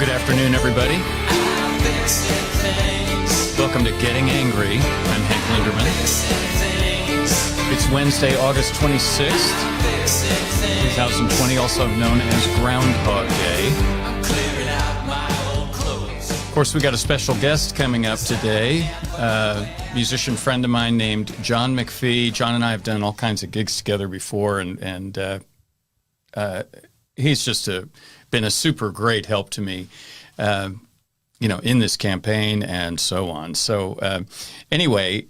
Good afternoon, everybody. Welcome to Getting Angry. I'm Hank Linderman. It's Wednesday, August 26th, 2020, also known as Groundhog Day. Of course, we got a special guest coming up today, a musician friend of mine named John McFee. John and I have done all kinds of gigs together before, and he's just been a super great help to me, in this campaign and so on. So anyway,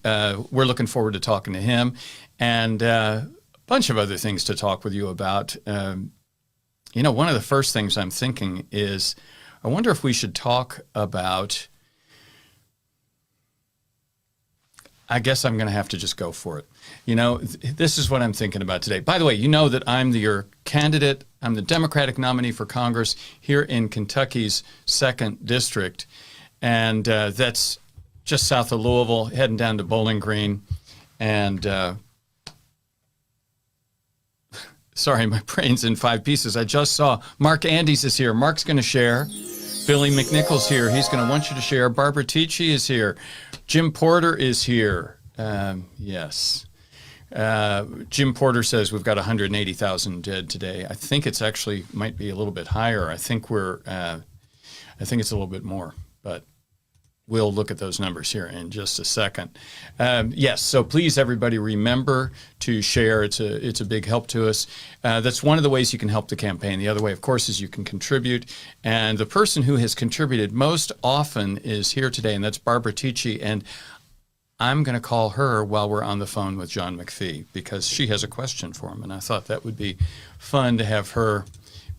we're looking forward to talking to him and a bunch of other things to talk with you about. One of the first things I'm thinking is, I wonder if we should talk about, I guess I'm going to have to just go for it. This is what I'm thinking about today. By the way, you know that I'm your candidate. I'm the Democratic nominee for Congress here in Kentucky's 2nd District. And that's just south of Louisville, heading down to Bowling Green. And sorry, my brain's in 5 pieces. I just saw Mark Andes is here. Mark's going to share. Billy McNichol's here. He's going to want you to share. Barbara Tichy is here. Jim Porter is here. Yes. Jim Porter says we've got 180,000 dead today. I think it's actually might be a little bit higher. I think it's a little bit more, but we'll look at those numbers here in just a second. Yes, so please, everybody, remember to share. It's a big help to us. That's one of the ways you can help the campaign. The other way, of course, is you can contribute. And the person who has contributed most often is here today, and that's Barbara Tichy. And I'm going to call her while we're on the phone with John McFee because she has a question for him. And I thought that would be fun to have her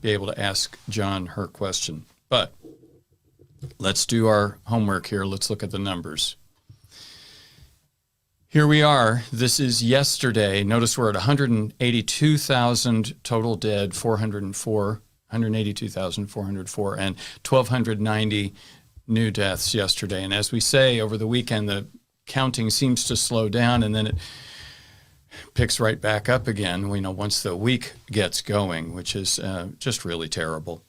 be able to ask John her question. But let's do our homework here. Let's look at the numbers. Here we are. This is yesterday. Notice we're at 182,000 total dead, 182,404, and 1,290 new deaths yesterday. And as we say, over the weekend, the counting seems to slow down, and then it picks right back up again, once the week gets going, which is just really terrible.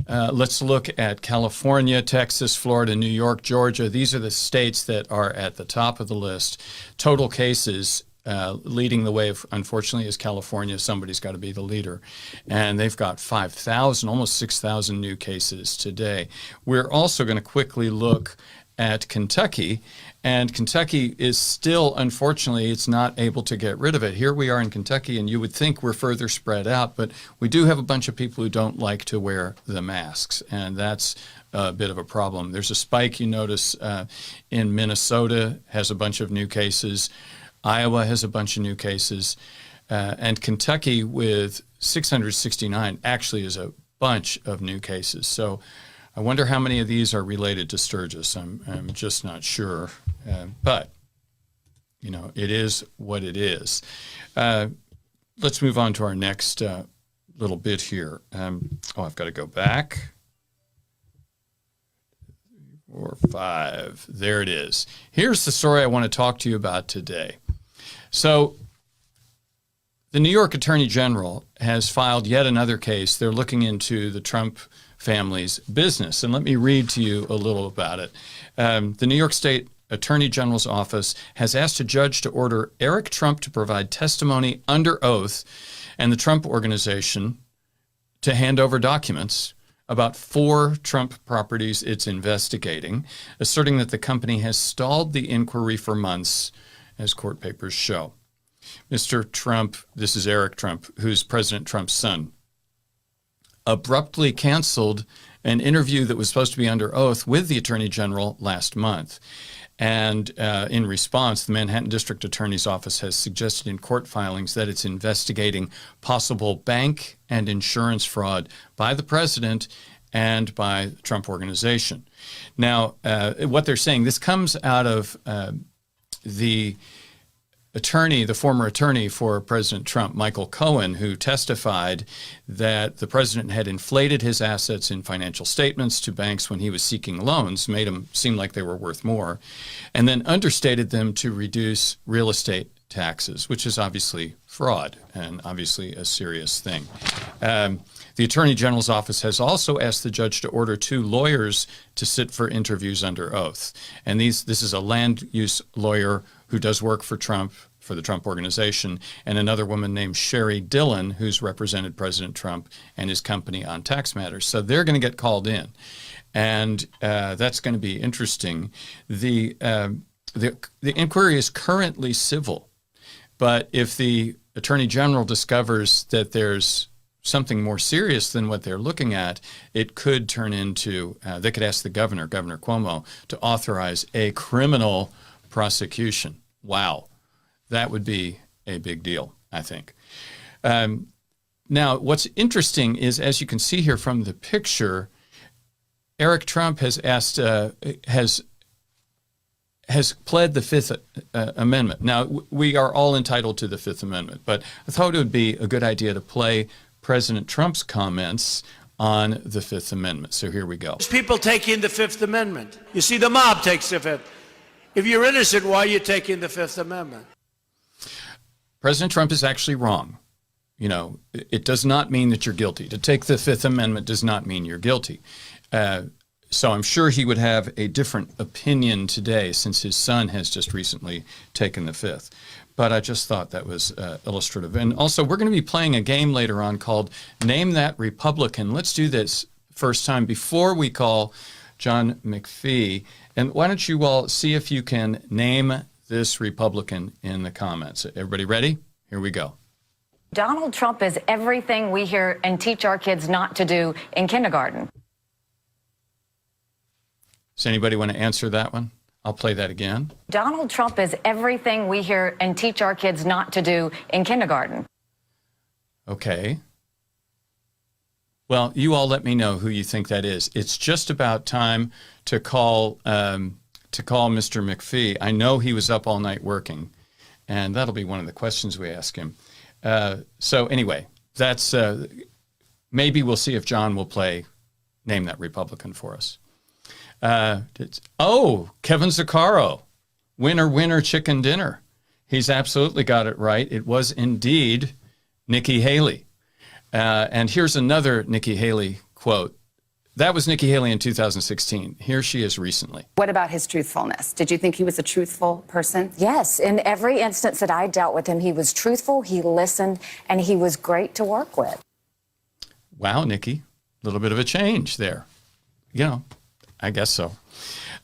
Let's look at California, Texas, Florida, New York, Georgia. These are the states that are at the top of the list. Total cases, leading the way, unfortunately, is California. Somebody's got to be the leader. And they've got 5,000, almost 6,000 new cases today. We're also going to quickly look at Kentucky. And Kentucky is still, unfortunately, it's not able to get rid of it. Here we are in Kentucky, and you would think we're further spread out, but we do have a bunch of people who don't like to wear the masks, and that's a bit of a problem. There's a spike, you notice, in Minnesota has a bunch of new cases. Iowa has a bunch of new cases. And Kentucky with 669 actually is a bunch of new cases. So I wonder how many of these are related to Sturgis. I'm just not sure. But, it is what it is. Let's move on to our next little bit here. I've got to go back. 4, 5. There it is. Here's the story I want to talk to you about today. So the New York Attorney General has filed yet another case. They're looking into the Trump family's business. And let me read to you a little about it. The New York State Attorney General's office has asked a judge to order Eric Trump to provide testimony under oath and the Trump Organization to hand over documents about 4 Trump properties it's investigating, asserting that the company has stalled the inquiry for months, as court papers show. Mr. Trump, this is Eric Trump, who's President Trump's son, abruptly canceled an interview that was supposed to be under oath with the Attorney General last month. And in response, the Manhattan District Attorney's Office has suggested in court filings that it's investigating possible bank and insurance fraud by the president and by the Trump Organization. Now, what they're saying, this comes out of the former attorney for President Trump, Michael Cohen, who testified that the president had inflated his assets in financial statements to banks when he was seeking loans, made them seem like they were worth more, and then understated them to reduce real estate taxes, which is obviously fraud and obviously a serious thing. The Attorney General's office has also asked the judge to order 2 lawyers to sit for interviews under oath. And this is a land use lawyer who does work for Trump, for the Trump Organization, and another woman named Sherry Dillon, who's represented President Trump and his company on tax matters. So they're going to get called in. And that's going to be interesting. The inquiry is currently civil, but if the Attorney General discovers that there's something more serious than what they're looking at, it could turn into, they could ask the governor, Governor Cuomo, to authorize a criminal prosecution. Wow. That would be a big deal, I think. Now, what's interesting is, as you can see here from the picture, Eric Trump has asked, has pled the Fifth Amendment. Now, we are all entitled to the Fifth Amendment, but I thought it would be a good idea to play President Trump's comments on the Fifth Amendment. So here we go. People taking the Fifth Amendment. You see, the mob takes the Fifth. If you're innocent, why are you taking the Fifth Amendment? President Trump is actually wrong. You know, it does not mean that you're guilty. To take the Fifth Amendment does not mean you're guilty. So I'm sure he would have a different opinion today since his son has just recently taken the Fifth. But I just thought that was illustrative. And also, we're going to be playing a game later on called Name That Republican. Let's do this first time before we call John McFee. And why don't you all see if you can name this Republican in the comments. Everybody ready? Here we go. Donald Trump is everything we hear and teach our kids not to do in kindergarten. Does anybody want to answer that one? I'll play that again. Donald Trump is everything we hear and teach our kids not to do in kindergarten. Okay. Well, you all let me know who you think that is. It's just about time to call Mr. McFee. I know he was up all night working, and that'll be one of the questions we ask him. So anyway, that's maybe we'll see if John will play Name That Republican for us. Kevin Zuccaro, winner, winner, chicken dinner. He's absolutely got it right. It was indeed Nikki Haley. And here's another Nikki Haley quote. That was Nikki Haley in 2016. Here she is recently. What about his truthfulness? Did you think he was a truthful person? Yes, in every instance that I dealt with him, he was truthful, he listened, and he was great to work with. Wow, Nikki, a little bit of a change there. You know, I guess so.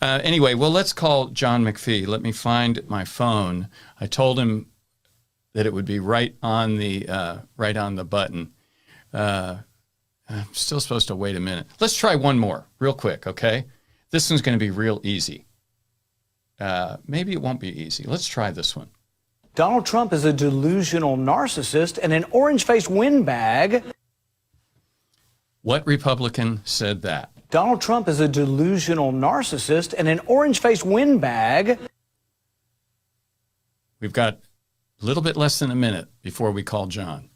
Anyway, well, let's call John McFee. Let me find my phone. I told him that it would be right on the button. I'm still supposed to wait a minute. Let's try one more real quick, okay? This one's going to be real easy. Maybe it won't be easy. Let's try this one. Donald Trump is a delusional narcissist and an orange-faced windbag. What Republican said that? Donald Trump is a delusional narcissist and an orange-faced windbag. We've got a little bit less than a minute before we call John.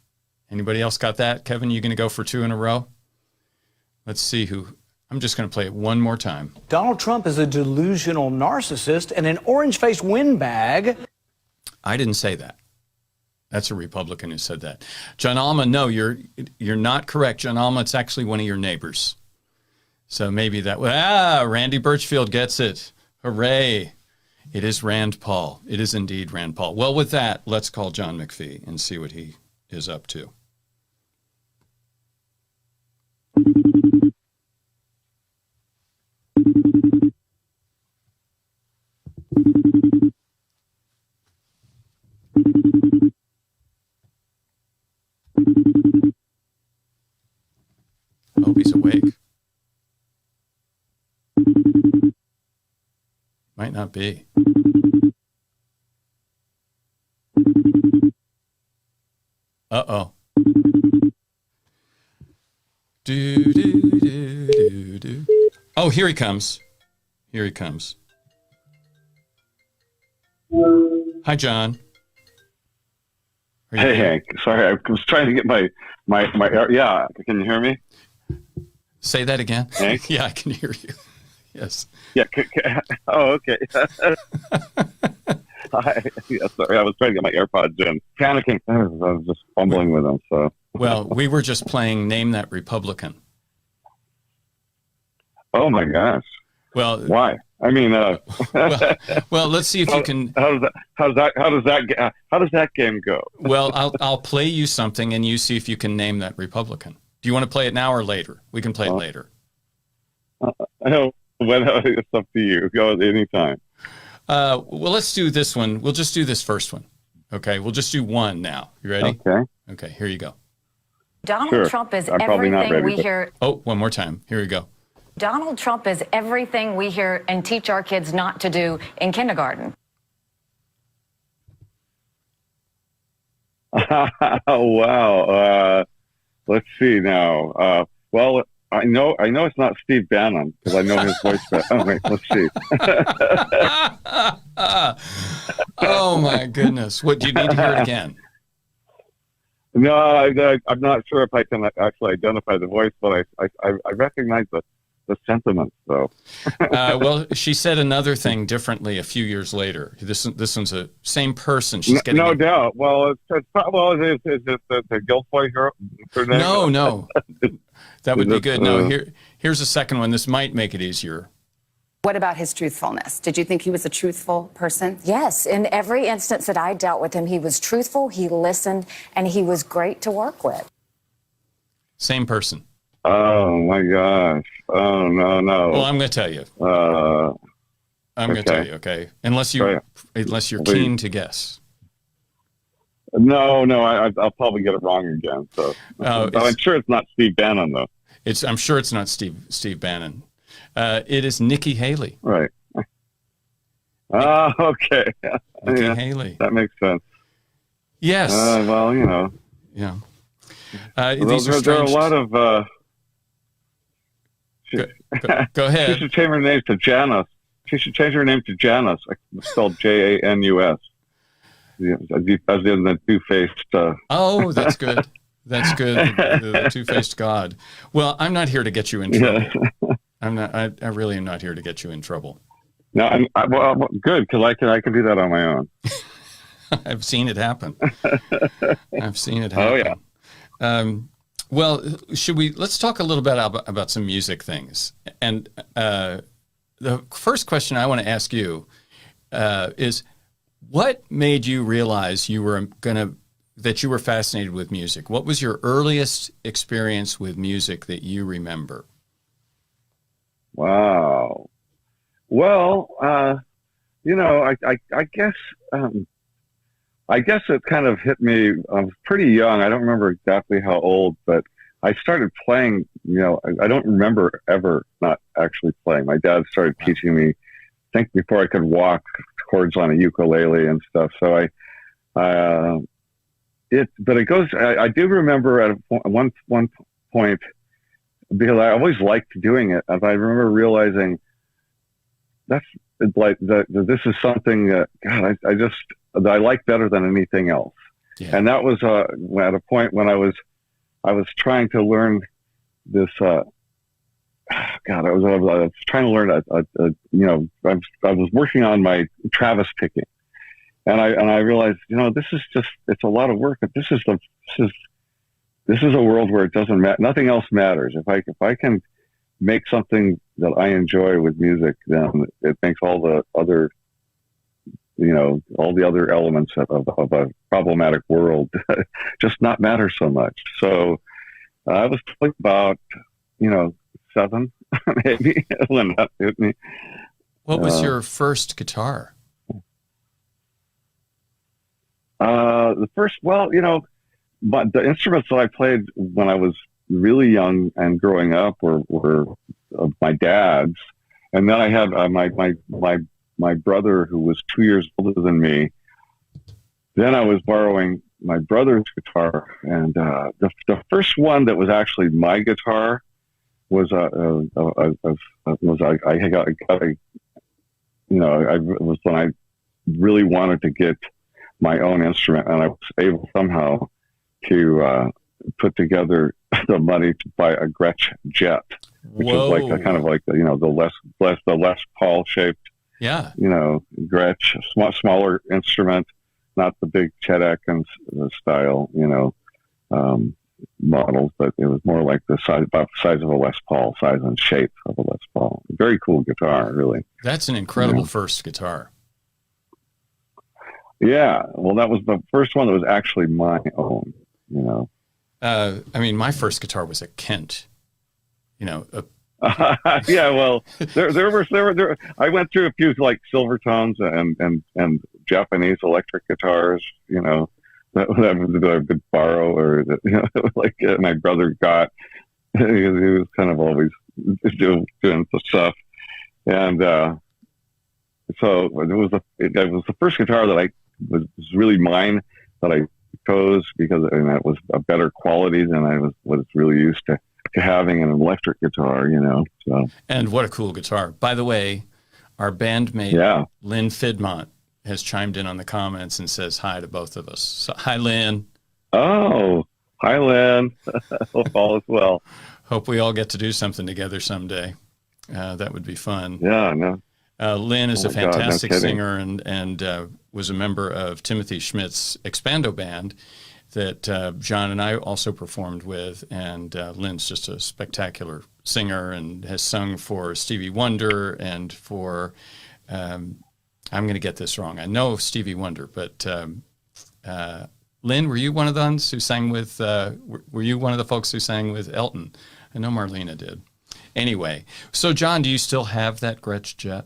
Anybody else got that? Kevin, you going to go for 2 in a row? Let's see who. I'm just going to play it one more time. Donald Trump is a delusional narcissist and an orange-faced windbag. I didn't say that. That's a Republican who said that. John Alma, no, you're not correct. John Alma, it's actually one of your neighbors. So maybe that. Randy Birchfield gets it. Hooray. It is Rand Paul. It is indeed Rand Paul. Well, with that, let's call John McFee and see what he is up to. I hope he's awake. Might not be. Uh-oh. Do. Oh, here he comes. Here he comes. Hi, John. Hey, Hank. Sorry, I was trying to get my. Yeah, can you hear me? Say that again. Hank? Yeah, I can hear you. Yes. Yeah. Oh, okay. Hi. Yeah, sorry, I was trying to get my AirPods in. Panicking. I was just fumbling with them. So Well, we were just playing Name That Republican. Oh my gosh! Well, Why? I mean, well, let's see if you can. How does that game go? Well, I'll play you something, and you see if you can name that Republican. Do you want to play it now or later? We can play it later. I don't. It's up to you. Go at any time. Well, let's do this one. We'll just do this first one. Okay, we'll just do one now. You ready? Okay. Okay, here you go. Donald Sure. Trump is I'm probably not everything ready, we but- hear. Oh, one more time. Here we go. Donald Trump is everything we hear and teach our kids not to do in kindergarten. Oh wow. Let's see now. Well, I know it's not Steve Bannon because I know his voice. Oh wait, let's see. Oh my goodness! What do you need to hear it again? No, I'm not sure if I can actually identify the voice, but I recognize the sentiments, though. Well, she said another thing differently a few years later. This one's a same person. She's getting no doubt. Well, is it the Guilfoyle her name? No. That would be good. No, Uh, here's a second one. This might make it easier. What about his truthfulness? Did you think he was a truthful person? Yes, in every instance that I dealt with him, he was truthful, he listened, and he was great to work with. Same person. Oh my gosh! Oh no. Well, I'm going to tell you. I'm going to tell you. Okay, unless you're Please. keen to guess. No. I'll probably get it wrong again. So, but I'm sure it's not Steve Bannon, though. I'm sure it's not Steve Bannon. It is Nikki Haley. Right. Oh, okay. Nikki Haley. That makes sense. Yes. Well, you know. Yeah. There are a lot of. Go ahead. She should change her name to Janice. She should change her name to Janice, spelled Janus. As in the two-faced. Oh, that's good. That's good. The two-faced God. Well, I'm not here to get you in trouble. Yeah. I'm not. I really am not here to get you in trouble. No, well, good because I can do that on my own. I've seen it happen. I've seen it happen. Oh yeah. Well, let's talk a little bit about some music things. And the first question I want to ask you is, what made you realize that you were fascinated with music? What was your earliest experience with music that you remember? Wow. Well, I guess it kind of hit me. I was pretty young. I don't remember exactly how old, but I started playing. I don't remember ever not actually playing. My dad started teaching me, I think before I could walk, chords on a ukulele and stuff. So I do remember at one point, because I always liked doing it, and I remember realizing that's like this is something that God that I like better than anything else. Yeah. And that was at a point when I was trying to learn this. I was trying to learn I was working on my Travis picking, and I realized it's a lot of work, but this is a world where it doesn't matter. Nothing else matters. If I can make something that I enjoy with music, then it makes all the other elements of a problematic world just not matter so much. So I was about 7 maybe when that hit me. What was your first guitar? The first, but the instruments that I played when I was really young and growing up were my dad's, and then I had my brother who was 2 years older than me. Then I was borrowing my brother's guitar, and the first one that was actually my guitar was was when I really wanted to get my own instrument, and I was able somehow to put together the money to buy a Gretsch Jet, which is like the Les Paul shaped, Gretsch, smaller instrument, not the big Chet Atkins style, models, but it was more like about the size of a Les Paul, size and shape of a Les Paul. Very cool guitar, really. That's an incredible first guitar. Yeah, well, that was the first one that was actually my own. I mean, my first guitar was a Kent. Yeah, well, there were. I went through a few like Silvertones and Japanese electric guitars. That I could borrow, or that, my brother got. He was kind of always doing the stuff, and so it was the first guitar that was really mine, that I chose because it was a better quality than I was really used to having an electric guitar. So. And what a cool guitar! By the way, our bandmate Lynn Fidmont has chimed in on the comments and says hi to both of us. So, hi, Lynn. Oh, hi, Lynn. Hope all is well. Hope we all get to do something together someday. That would be fun. Yeah, no. Lynn is a fantastic singer and was a member of Timothy Schmidt's Expando band that John and I also performed with. And Lynn's just a spectacular singer and has sung for Stevie Wonder and for, I'm going to get this wrong. I know Stevie Wonder, but Lynn, were you one of the ones who sang with, were you one of the folks who sang with Elton? I know Marlena did. Anyway, so John, do you still have that Gretsch Jet?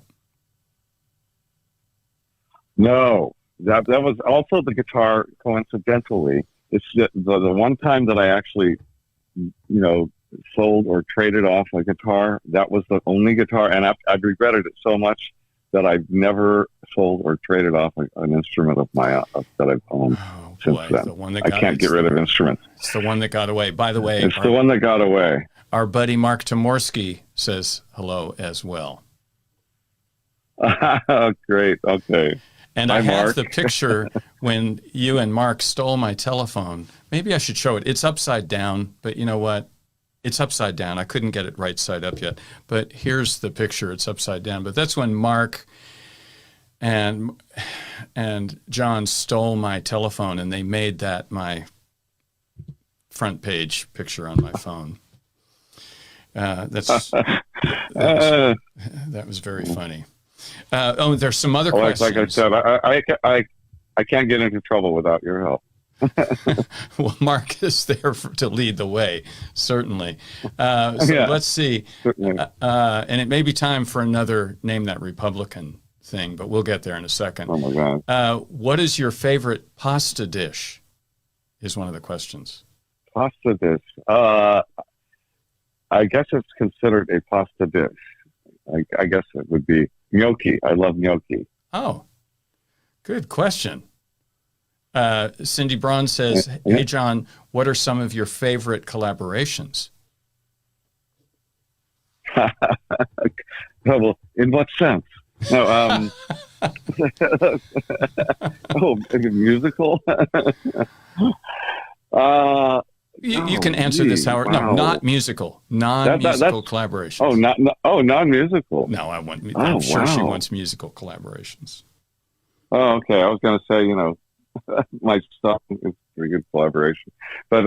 No, that was also the guitar. Coincidentally, it's the one time that I actually, sold or traded off a guitar. That was the only guitar, and I've regretted it so much that I've never sold or traded off an instrument of my that I've owned since then. The one that I can't get rid of instruments. It's the one that got away. By the way, it's the one that got away. Our buddy Mark Tomorsky says hello as well. Great. Okay. And I have the picture when you and Mark stole my telephone. Maybe I should show it. It's upside down, but you know what? It's upside down. I couldn't get it right side up yet. But here's the picture. It's upside down. But that's when Mark and John stole my telephone, and they made that my front page picture on my phone. That was very funny. There's some other questions. Like I said, I can't get into trouble without your help. Well, Mark is there to lead the way, certainly. Let's see. And it may be time for another Name That Republican thing, but we'll get there in a second. Oh, my God. What is your favorite pasta dish is one of the questions. Pasta dish. I guess it's considered a pasta dish. I guess it would be gnocchi. I love gnocchi. Oh, good question. Cindy Braun says, hey, John, what are some of your favorite collaborations? Well, in what sense? No, musical? You can answer this, Howard. Wow. No, not musical. Non-musical collaborations. Non-musical. No, I'm sure she wants musical collaborations. Oh, okay. I was going to say, my stuff is a pretty good collaboration. But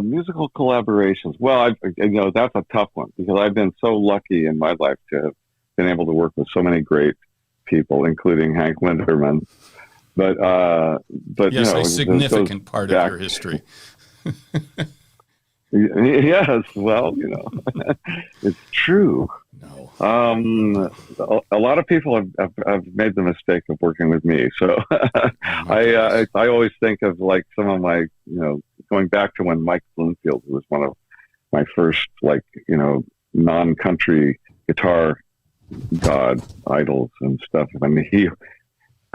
musical collaborations. Well, that's a tough one because I've been so lucky in my life to have been able to work with so many great people, including Hank Linderman. But yes, a significant part of your history. Yes, well, it's true. No. A lot of people have made the mistake of working with me. So I always think of like some of my, going back to when Mike Bloomfield was one of my first, non-country guitar god idols and stuff. I mean, it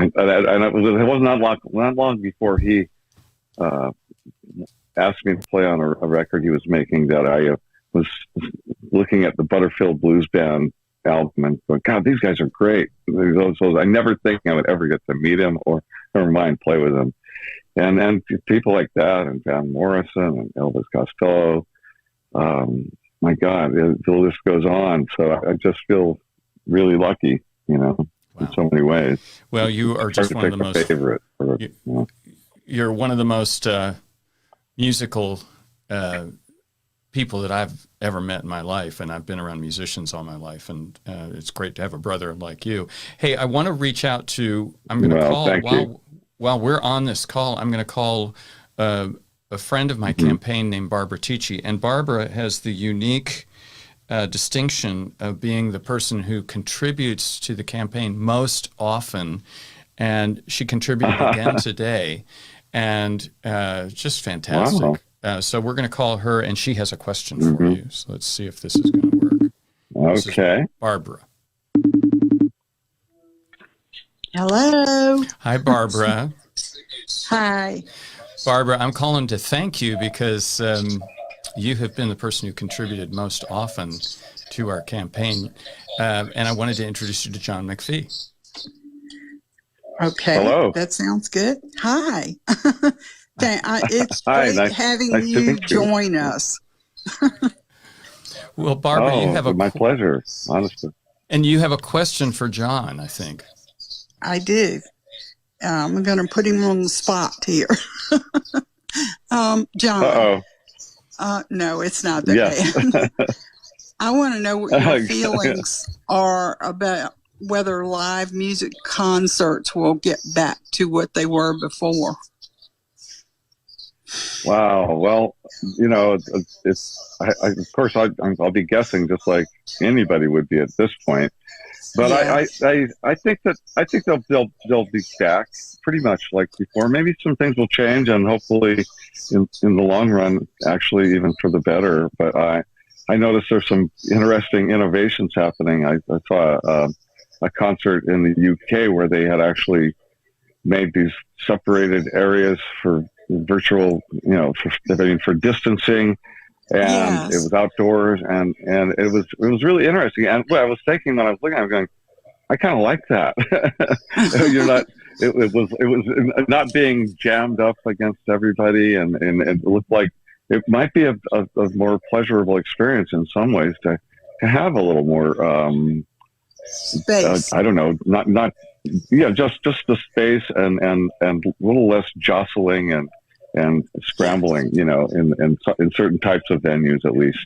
was not long before he asked me to play on a record he was making that I was looking at the Butterfield Blues Band album and going, God, these guys are great. I never think I would ever get to meet him or never mind play with him. And people like that and Van Morrison and Elvis Costello, my God, the list goes on. So I just feel really lucky, Wow. in so many ways. Well, you are just one of the most favorite. You're one of the most musical people that I've ever met in my life, and I've been around musicians all my life, and it's great to have a brother like you. Hey, I want to reach out to, I'm going to call, while we're on this call, I'm going to call a friend of my campaign named Barbara Ticci, and Barbara has the unique distinction of being the person who contributes to the campaign most often, and she contributed again today, and just fantastic. Wow. So we're going to call her, and she has a question for you. So let's see if this is going to work. Okay. Barbara. Hello. Hi, Barbara. Hi. Barbara, I'm calling to thank you because you have been the person who contributed most often to our campaign. And I wanted to introduce you to John McFee. Okay. Hello. That sounds good. Hi. It's Hi, great having nice to you meet you. join us. Well, Barbara, you have my pleasure, honestly. And you have a question for John, I think. I do. I'm going to put him on the spot here. John. No, it's not that bad. I want to know what your feelings are about whether live music concerts will get back to what they were before. Wow. Well, of course, I'll be guessing just like anybody would be at this point. But yeah. I think they'll be back pretty much like before. Maybe some things will change, and hopefully, in the long run, actually even for the better. But I noticed there's some interesting innovations happening. I saw a concert in the UK where they had actually made these separated areas for virtual, for distancing, and it was outdoors, and it was really interesting. And what I was thinking when I was looking, I was going, I kind of like that. You're not. It was not being jammed up against everybody, and it looked like it might be a more pleasurable experience in some ways to have a little more space. I don't know, just the space and a little less jostling and scrambling, in certain types of venues at least.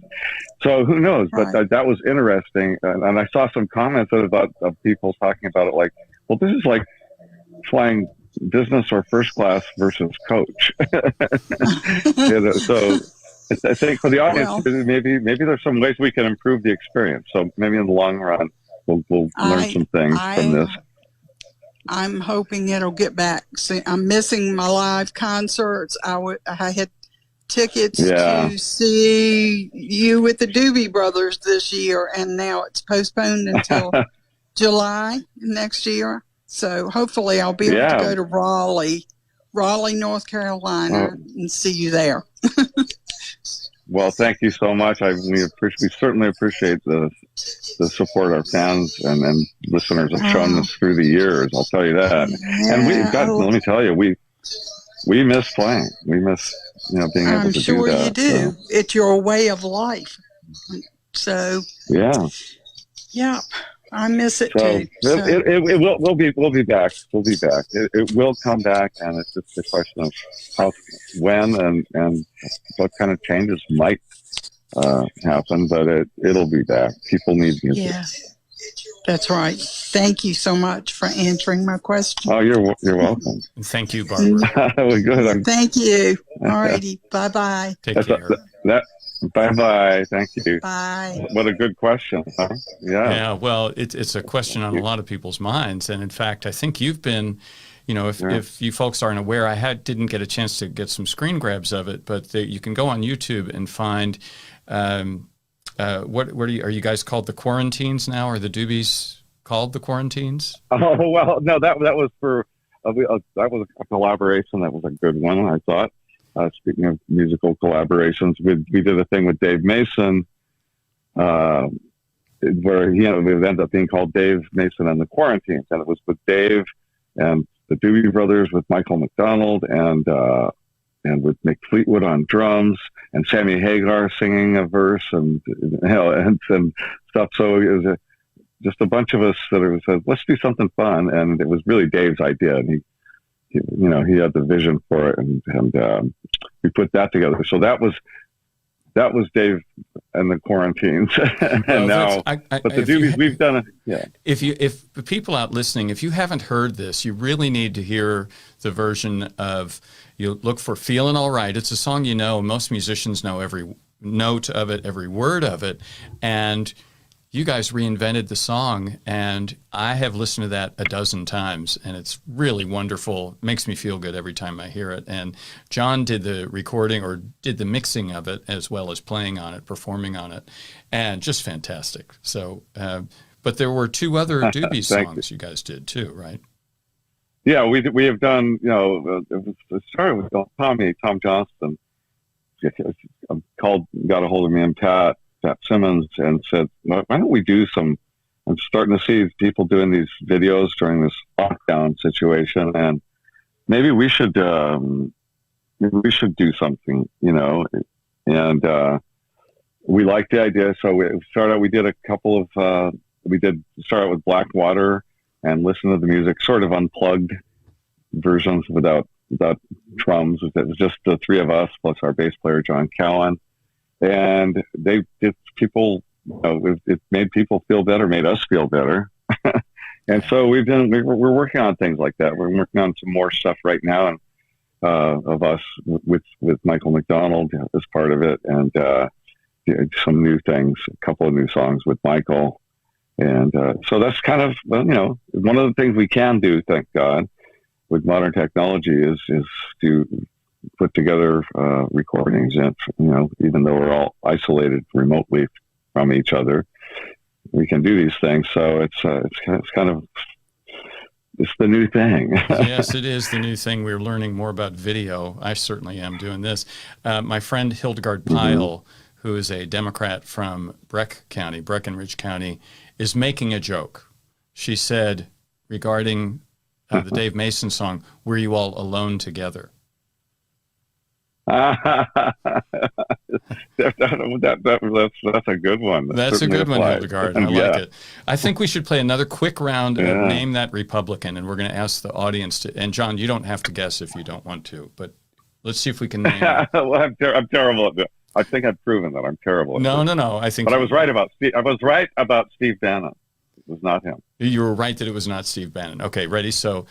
So who knows? But that was interesting, and I saw some comments of people talking about it, like, well, this is like flying business or first class versus coach. So I think for the audience, maybe there's some ways we can improve the experience. So maybe in the long run, we'll learn some things from this. I'm hoping it'll get back. See, I'm missing my live concerts. I had tickets to see you with the Doobie Brothers this year, and now it's postponed until July next year. So hopefully I'll be able to go to Raleigh, North Carolina, and see you there. Well, thank you so much. We certainly appreciate the support our fans and listeners have shown us through the years. I'll tell you that. Yeah, and let me tell you, we miss playing. We miss, being able to do that. I'm sure you do. So. It's your way of life. So yeah, I miss it too. We'll be back. We'll be back. It will come back, and it's just a question of when and what kind of changes might happen. But it'll be back. People need music. Yeah, that's right. Thank you so much for answering my question. Oh, you're welcome. Thank you, Barbara. Well, good. Thank you. All righty. Bye-bye. Take care. Bye-bye. Thank you. Bye. What a good question, huh? Yeah. Yeah, well, it's a question on a lot of people's minds. And in fact, I think you've been, if you folks aren't aware, didn't get a chance to get some screen grabs of it, but you can go on YouTube and find, what are you guys called, the Quarantines now? Are the Doobies called the Quarantines? Oh, well, no, that was for, that was a collaboration. That was a good one, I thought. Speaking of musical collaborations, we did a thing with Dave Mason, where it ended up being called Dave Mason and the Quarantines, and it was with Dave and the Doobie Brothers, with Michael McDonald and with Mick Fleetwood on drums, and Sammy Hagar singing a verse, and stuff. So it was just a bunch of us that said, let's do something fun, and it was really Dave's idea, and he had the vision for it, and we put that together. So that was Dave and the Quarantines, and Well, now, but the Doobies, we've done it. Yeah. If the people out listening, if you haven't heard this, you really need to hear the version of, you look for "Feeling All Right." It's a song you know. Most musicians know every note of it, every word of it, and you guys reinvented the song, and I have listened to that a dozen times, and it's really wonderful. It makes me feel good every time I hear it. And John did the recording, or did the mixing of it, as well as playing on it, performing on it, and just fantastic. So, but there were 2 other Doobie songs you guys did too, right? Yeah, we have done. It started with Tom Johnston. Got a hold of me and Pat Simmons and said, why don't we do some, I'm starting to see people doing these videos during this lockdown situation, and maybe we should do something, and we liked the idea. So we did a couple of, start out with Blackwater and listen to the music, sort of unplugged versions without drums. It was just the 3 of us plus our bass player, John Cowan. And it made people feel better, made us feel better. And so we're working on things like that. We're working on some more stuff right now, and of us with Michael McDonald as part of it, and some new things, a couple of new songs with Michael. And so that's kind of, one of the things we can do, thank God, with modern technology is to put together recordings, and even though we're all isolated remotely from each other, we can do these things. So it's kind of, it's the new thing. Yes, it is the new thing. We're learning more about video. I certainly am doing this. My friend Hildegard Pyle, who is a Democrat from Breckenridge County, is making a joke. She said regarding the Dave Mason song, "Were you all alone together?" That's a good one. That's a good one, Hildegard. I like it. I think we should play another quick round of Name That Republican, and we're going to ask the audience to. And John, you don't have to guess if you don't want to, but let's see if we can name it. Well, I'm terrible at that. I think I've proven that I'm terrible at No. But I was right about Steve. I was right about Steve Bannon. It was not him. You were right that it was not Steve Bannon. Okay, ready? So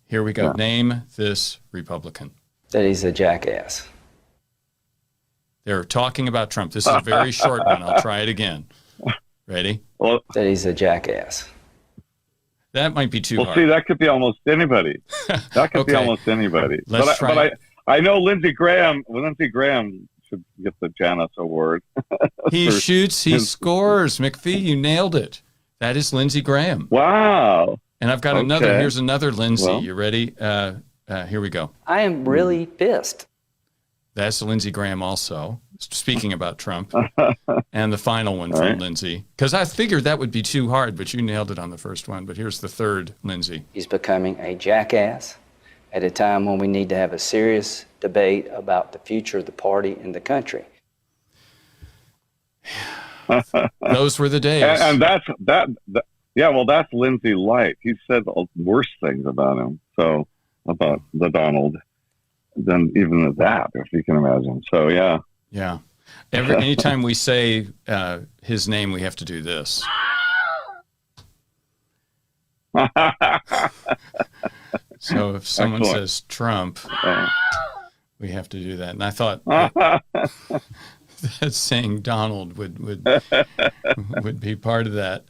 here we go. Yeah. Name this Republican. That he's a jackass. They're talking about Trump. This is a very short one. I'll try it again. Ready? Well, that he's a jackass. That might be too hard. Well, see, that could be almost anybody. That could be almost anybody. But I know Lindsey Graham. Lindsey Graham should get the Janus Award. He shoots, he scores. McFee, you nailed it. That is Lindsey Graham. Wow. And I've got another. Here's another Lindsey. Well, you ready? Here we go. I am really pissed. That's Lindsey Graham also, speaking about Trump. And the final one from Lindsey. Because I figured that would be too hard, but you nailed it on the first one. But here's the third Lindsey. He's becoming a jackass at a time when we need to have a serious debate about the future of the party and the country. Those were the days. And that's Lindsey Light. He said worse things about him, so about the Donald, than even that, if you can imagine. So, yeah. Yeah. Anytime we say his name, we have to do this. So if someone says Trump, we have to do that. And I thought that saying Donald would be part of that.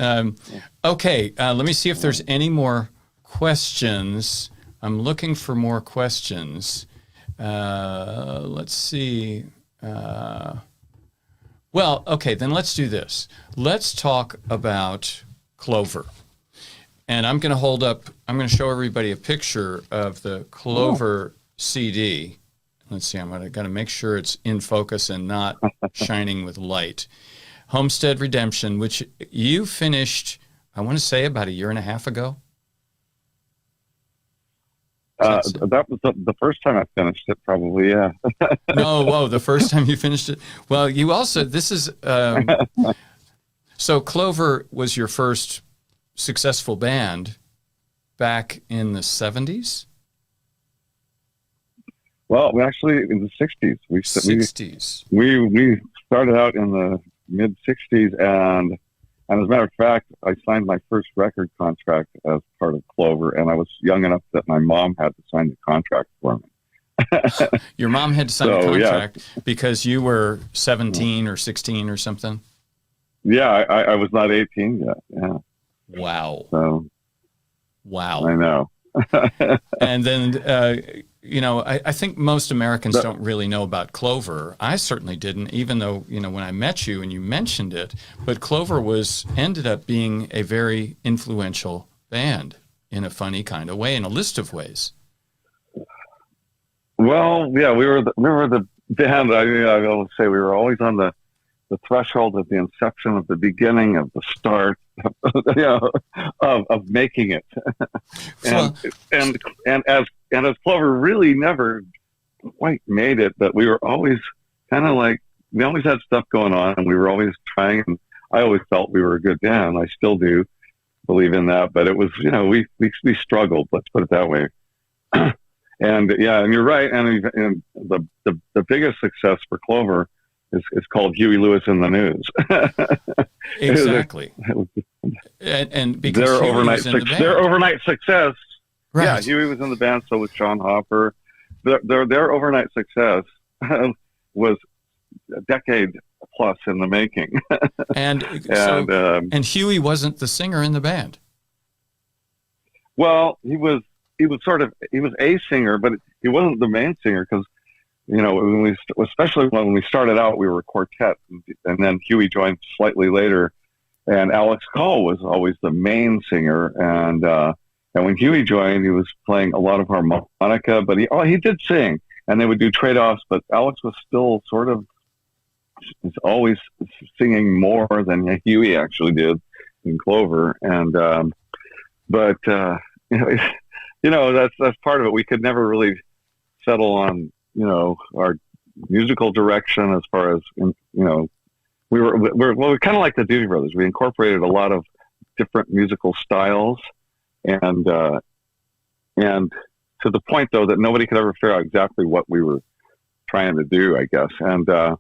Okay, let me see if there's any more questions. I'm looking for more questions. Let's see. Well, okay, then let's do this. Let's talk about Clover. And I'm going to show everybody a picture of the Clover CD. Let's see, I'm going to make sure it's in focus and not shining with light. Homestead Redemption, which you finished, I want to say about a year and a half ago. That was the first time I finished it, probably, yeah. The first time you finished it? Well, you also, this is, so Clover was your first successful band back in the 70s? Well, we actually in the 60s. 60s. We started out in the mid 60s, and as a matter of fact, I signed my first record contract as part of Clover, and I was young enough that my mom had to sign the contract for me. Your mom had to sign the contract because you were 17 or 16 or something? Yeah, I was not 18 yet. Yeah. Wow. So, wow. I know. And then, I think most Americans don't really know about Clover. I certainly didn't, even though, when I met you and you mentioned it, but Clover ended up being a very influential band in a funny kind of way, in a list of ways. Well, yeah, we were the band. I will say we were always on the threshold of the inception, of the beginning, of the start, of making it. and as Clover really never quite made it, but we were always kind of like, we always had stuff going on, and we were always trying. And I always felt we were a good band. I still do believe in that, but it was, we struggled. Let's put it that way. And you're right. And the biggest success for Clover is called Huey Lewis in the News. Exactly. And because their overnight success. Right. Yeah, Huey was in the band, so was Sean Hopper. Their overnight success was a decade plus in the making. And Huey wasn't the singer in the band. Well, he was a singer, but he wasn't the main singer because, especially when we started out, we were a quartet, and then Huey joined slightly later, and Alex Call was always the main singer, and when Huey joined, he was playing a lot of harmonica, but he did sing, and they would do trade-offs, but Alex was still always singing more than Huey actually did in Clover, and that's part of it. We could never really settle on, our musical direction as far as, we're kind of like the Doobie Brothers. We incorporated a lot of different musical styles, and to the point though that nobody could ever figure out exactly what we were trying to do, I guess. And the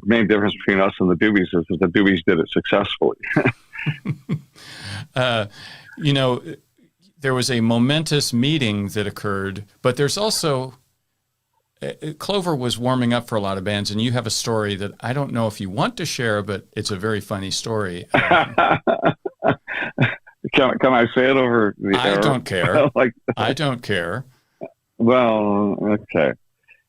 main difference between us and the Doobies is that the Doobies did it successfully. There was a momentous meeting that occurred, but there's also Clover was warming up for a lot of bands, and you have a story that I don't know if you want to share, but it's a very funny story. Can I say it over the air? I don't care. I don't care. Well, okay.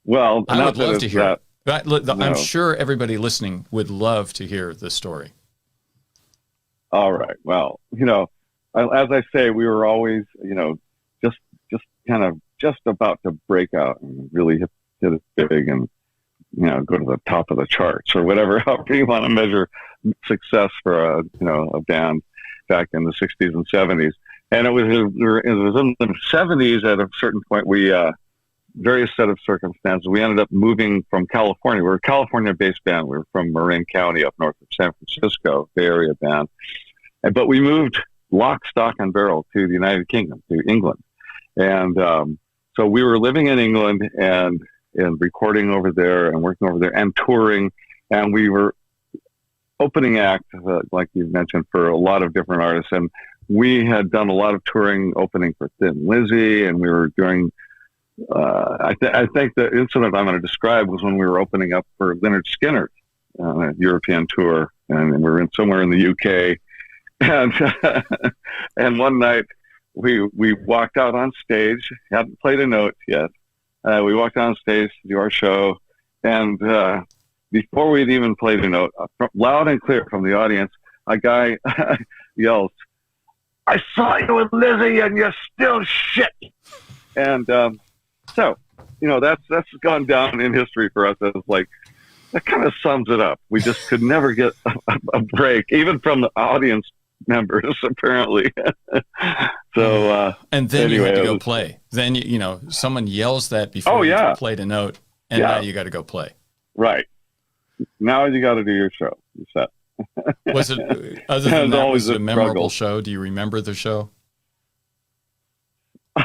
Well, I would love to hear that. I'm sure everybody listening would love to hear the story. All right. Well, as I say, we were always, just about to break out and really hit it big and, go to the top of the charts or whatever, however you want to measure success for a band back in the 60s and 70s. And it was in the 70s at a certain point, various set of circumstances, we ended up moving from California. We're a California-based band. We were from Marin County up north of San Francisco, Bay Area band. But we moved lock, stock, and barrel to the United Kingdom, to England. And so we were living in England and recording over there and working over there and touring. And we were opening act, like you mentioned, for a lot of different artists. And we had done a lot of touring, opening for Thin Lizzy, and we were doing, I think the incident I'm going to describe was when we were opening up for Lynyrd Skynyrd on a European tour. And we were somewhere in the UK. And one night we walked out on stage, hadn't played a note yet. We walked on stage to do our show, and before we'd even played a note, loud and clear from the audience, a guy yells, "I saw you with Lizzie, and you're still shit." And so, that's gone down in history for us as like, that kind of sums it up. We just could never get a break, even from the audience members, apparently. So, and then you had to go play. Then someone yells that before you played a note, and now you got to go play. Right. Now you got to do your show. You set. Was it other than that? Was it a memorable show? Do you remember the show?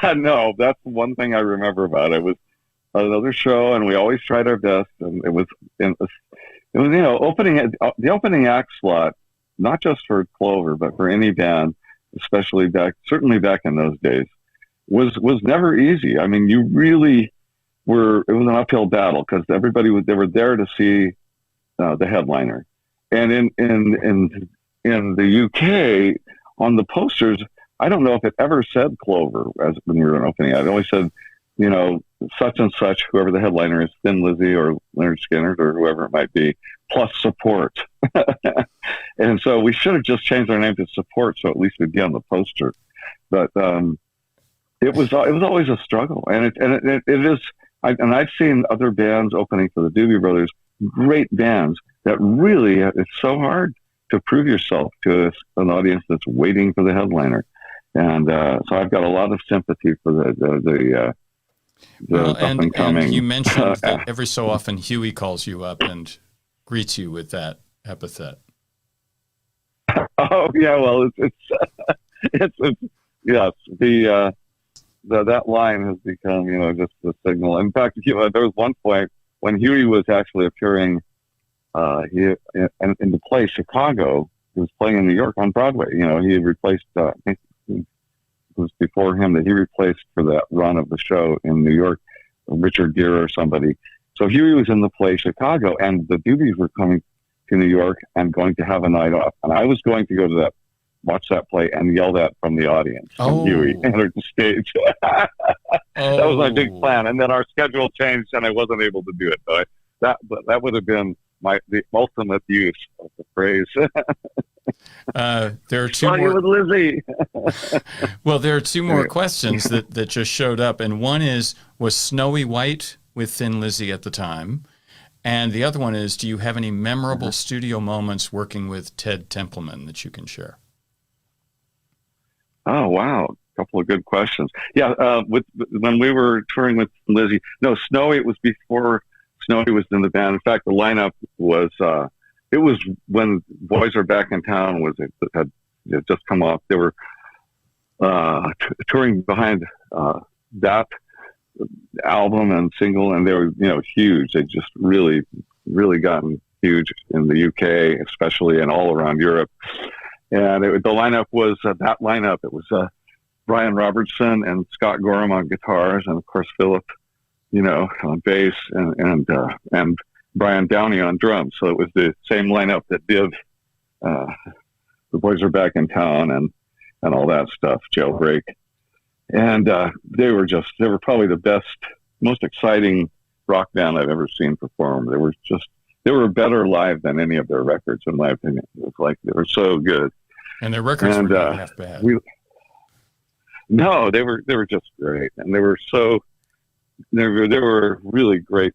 No, that's one thing I remember about it. Was another show, and we always tried our best. And it was the opening act slot, not just for Clover, but for any band, especially certainly back in those days, was never easy. I mean, you really were. It was an uphill battle because they were there to see the headliner, and in the UK on the posters, I don't know if it ever said Clover as when you were an opening act. It always said, such and such, whoever the headliner is, Thin Lizzy or Leonard Skinner or whoever it might be, plus Support. And so we should have just changed our name to Support, so at least we'd be on the poster. But it was always a struggle, and it is. I've seen other bands opening for the Doobie Brothers, great bands that really, it's so hard to prove yourself to an audience that's waiting for the headliner. And so I've got a lot of sympathy for the up and coming. And you mentioned that every so often Huey calls you up and greets you with that epithet. Oh yeah, well it's yes, that line has become just the signal. In fact, there was one point when Huey was actually appearing in the play Chicago. He was playing in New York on Broadway. He had replaced. I think it was before him that he replaced for that run of the show in New York, Richard Gere or somebody. So Huey was in the play Chicago, and the Doobies were coming to New York and going to have a night off, and I was going to go to watch that play and yell that from the audience. When Huey entered the stage. That was my big plan, and then our schedule changed, and I wasn't able to do it. So that would have been the ultimate use of the phrase. There are two more. With Lizzie. Well, there are two more questions that just showed up, and one was Snowy White with Thin Lizzy at the time, and the other one is, do you have any memorable studio moments working with Ted Templeman that you can share? Oh wow, a couple of good questions. Yeah, when we were touring with Lizzie, no, Snowy. It was before Snowy was in the band. In fact, the lineup was. It was when Boys Are Back in Town had just come off. They were touring behind that album and single, and they were huge. They just really gotten huge in the UK, especially, and all around Europe. And the lineup was that lineup. It was Brian Robertson and Scott Gorham on guitars, and of course Philip, on bass, and Brian Downey on drums. So it was the same lineup that did The Boys Are Back in Town and all that stuff, Jailbreak. And they were probably the best, most exciting rock band I've ever seen perform. They were better live than any of their records, in my opinion. It was like they were so good. And their records were not half bad. No, they were just great. And they were really great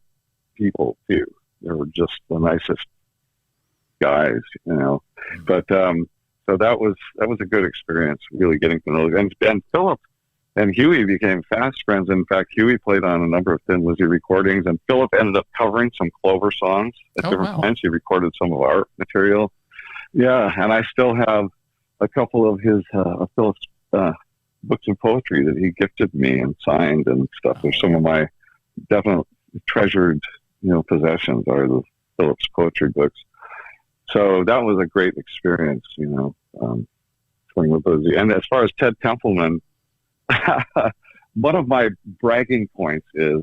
people too. They were just the nicest guys, But so that was a good experience, really getting to know them. And Philip and Huey became fast friends. In fact, Huey played on a number of Thin Lizzy recordings, and Philip ended up covering some Clover songs at different times. He recorded some of our material. Yeah, and I still have a couple of his Philip's books of poetry that he gifted me and signed and stuff. They're some of my definite treasured possessions are the Philip's poetry books. So that was a great experience, playing with those. And as far as Ted Templeman, one of my bragging points is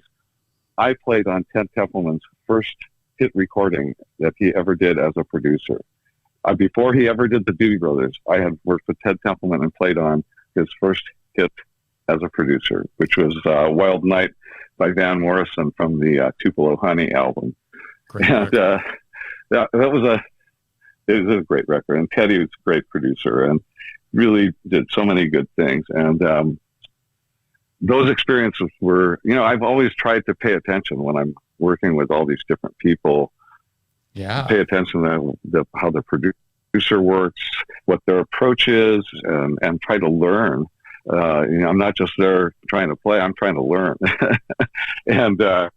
I played on Ted Templeman's first hit recording that he ever did as a producer. Before he ever did the Doobie Brothers, I had worked with Ted Templeman and played on his first hit as a producer, which was Wild Night by Van Morrison from the Tupelo Honey album. Great and it was a great record. And Teddy was a great producer and really did so many good things. And those experiences were, I've always tried to pay attention when I'm working with all these different people. Yeah. Pay attention to how the producer works, what their approach is, and try to learn. I'm not just there trying to play, I'm trying to learn. And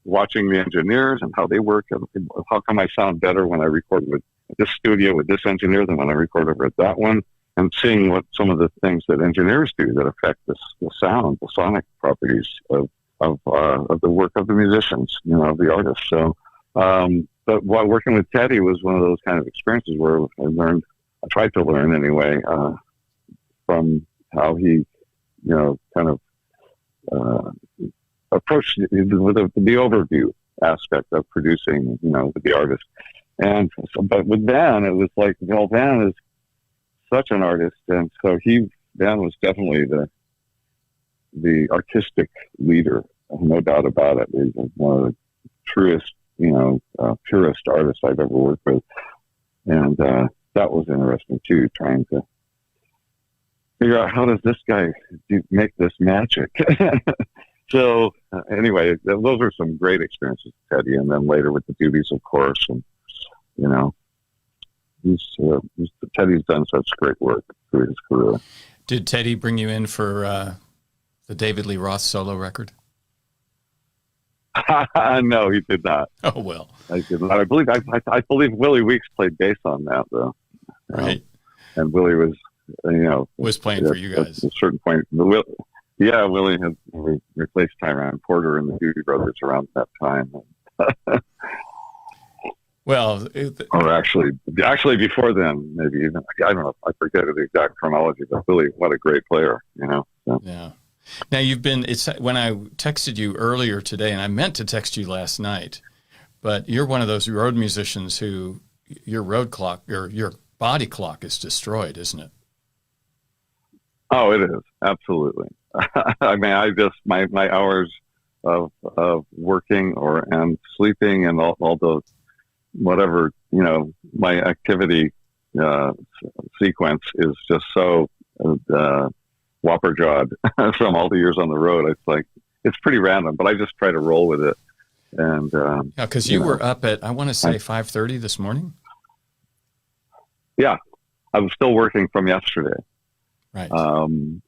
watching the engineers and how they work, and how come I sound better when I record with this studio with this engineer than when I record over at that one, and seeing what some of the things that engineers do that affect the sound, the sonic properties of the work of the musicians, of the artists. So, but while working with Teddy was one of those kind of experiences where I tried to learn anyway, from how he, kind of approached with the overview aspect of producing, with the artist. And so, but with Van, it was like, Van is such an artist, and so Van was definitely the artistic leader, no doubt about it. He's one of the truest, purest artists I've ever worked with, and that was interesting too, trying to figure out how does this guy make this magic. So anyway, those were some great experiences with Teddy, and then later with the Doobies, of course, and Teddy's done such great work through his career. Did Teddy bring you in for the David Lee Roth solo record? No, he did not. Oh well, I did not. I believe Willie Weeks played bass on that, though. Right. And Willie was, was playing for you guys at a certain point. Willie had replaced Tyrone Porter in the Doobie Brothers around that time. Well, or actually before then, maybe even, I don't know. I forget the exact chronology, but Willie, what a great player, So. Yeah. Now it's when I texted you earlier today, and I meant to text you last night, but you're one of those road musicians who your road clock or your body clock is destroyed, isn't it? Oh, it is. Absolutely. I mean, my hours of working and sleeping and all those, whatever, my activity sequence is just so whopper-jawed from all the years on the road. It's like, it's pretty random, but I just try to roll with it. And because you were up at, I want to say 5:30 this morning. Yeah, I was still working from yesterday. Right. On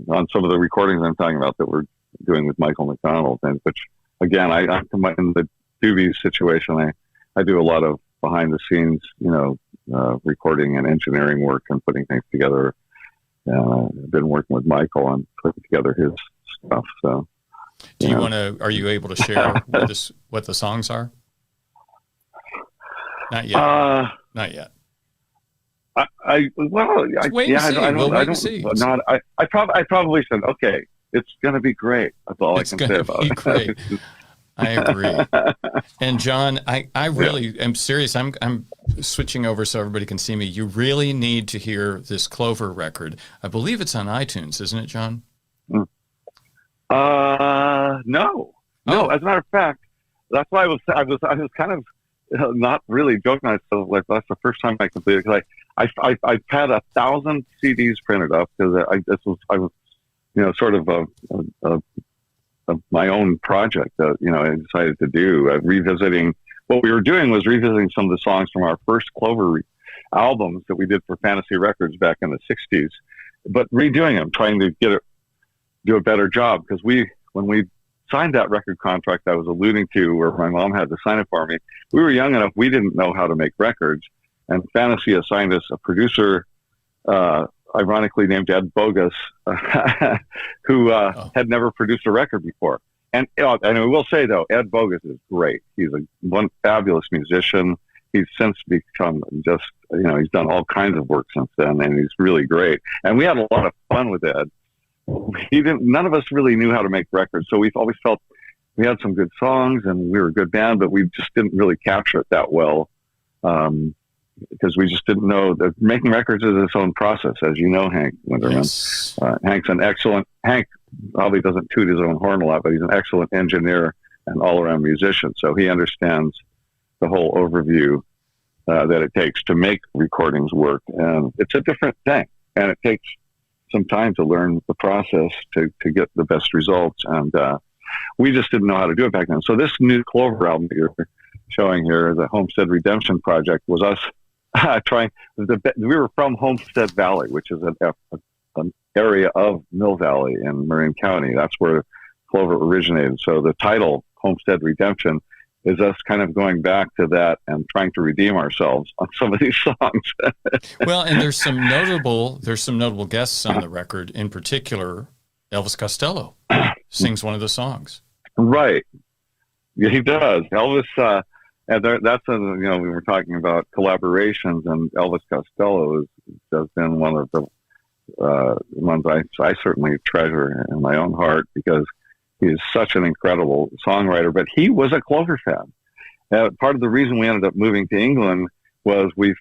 some of the recordings I'm talking about that we're doing with Michael McDonald, and which again, I'm in the Doobie situation. I do a lot of behind the scenes, recording and engineering work and putting things together. I've been working with Michael on putting together his stuff. So, are you able to share what the songs are? Not yet. Not yet. I probably said, okay, it's going to be great. That's all I can say about it. Great. I agree. And John, I really am serious. I'm switching over so everybody can see me. You really need to hear this Clover record. I believe it's on iTunes, isn't it, John? No. Oh. As a matter of fact, that's why I was kind of not really joking. I was like, that's the first time I completed, because I've had 1,000 CDs printed up, because I was sort of my own project that I decided to do. Revisiting what we were doing was revisiting some of the songs from our first Clover albums that we did for Fantasy Records back in the '60s, but redoing them, trying to do a better job, because when we signed that record contract I was alluding to, where my mom had to sign it for me, we were young enough, we didn't know how to make records, and Fantasy assigned us a producer, ironically named Ed Bogus, who had never produced a record before. And I will say, though, Ed Bogus is great. He's one fabulous musician. He's since become just, he's done all kinds of work since then, and he's really great. And we had a lot of fun with Ed. None of us really knew how to make records, so we've always felt we had some good songs and we were a good band, but we just didn't really capture it that well. Because we just didn't know that making records is its own process, as you know, Hank Linderman. Yes. Hank probably doesn't toot his own horn a lot, but he's an excellent engineer and all-around musician. So he understands the whole overview that it takes to make recordings work. And it's a different thing. And it takes some time to learn the process to get the best results. And we just didn't know how to do it back then. So this new Clover album that you're showing here, the Homestead Redemption Project, was us trying. We were from Homestead Valley, which is an area of Mill Valley in Marin County. That's where Clover originated. So the title Homestead Redemption is us kind of going back to that and trying to redeem ourselves on some of these songs. Well, and there's some notable guests on the record, in particular Elvis Costello sings one of the songs. Right. Yeah, he does. Elvis, and that's we were talking about collaborations, and Elvis Costello has been one of the ones I certainly treasure in my own heart, because he is such an incredible songwriter. But he was a Clover fan. Part of the reason we ended up moving to England was we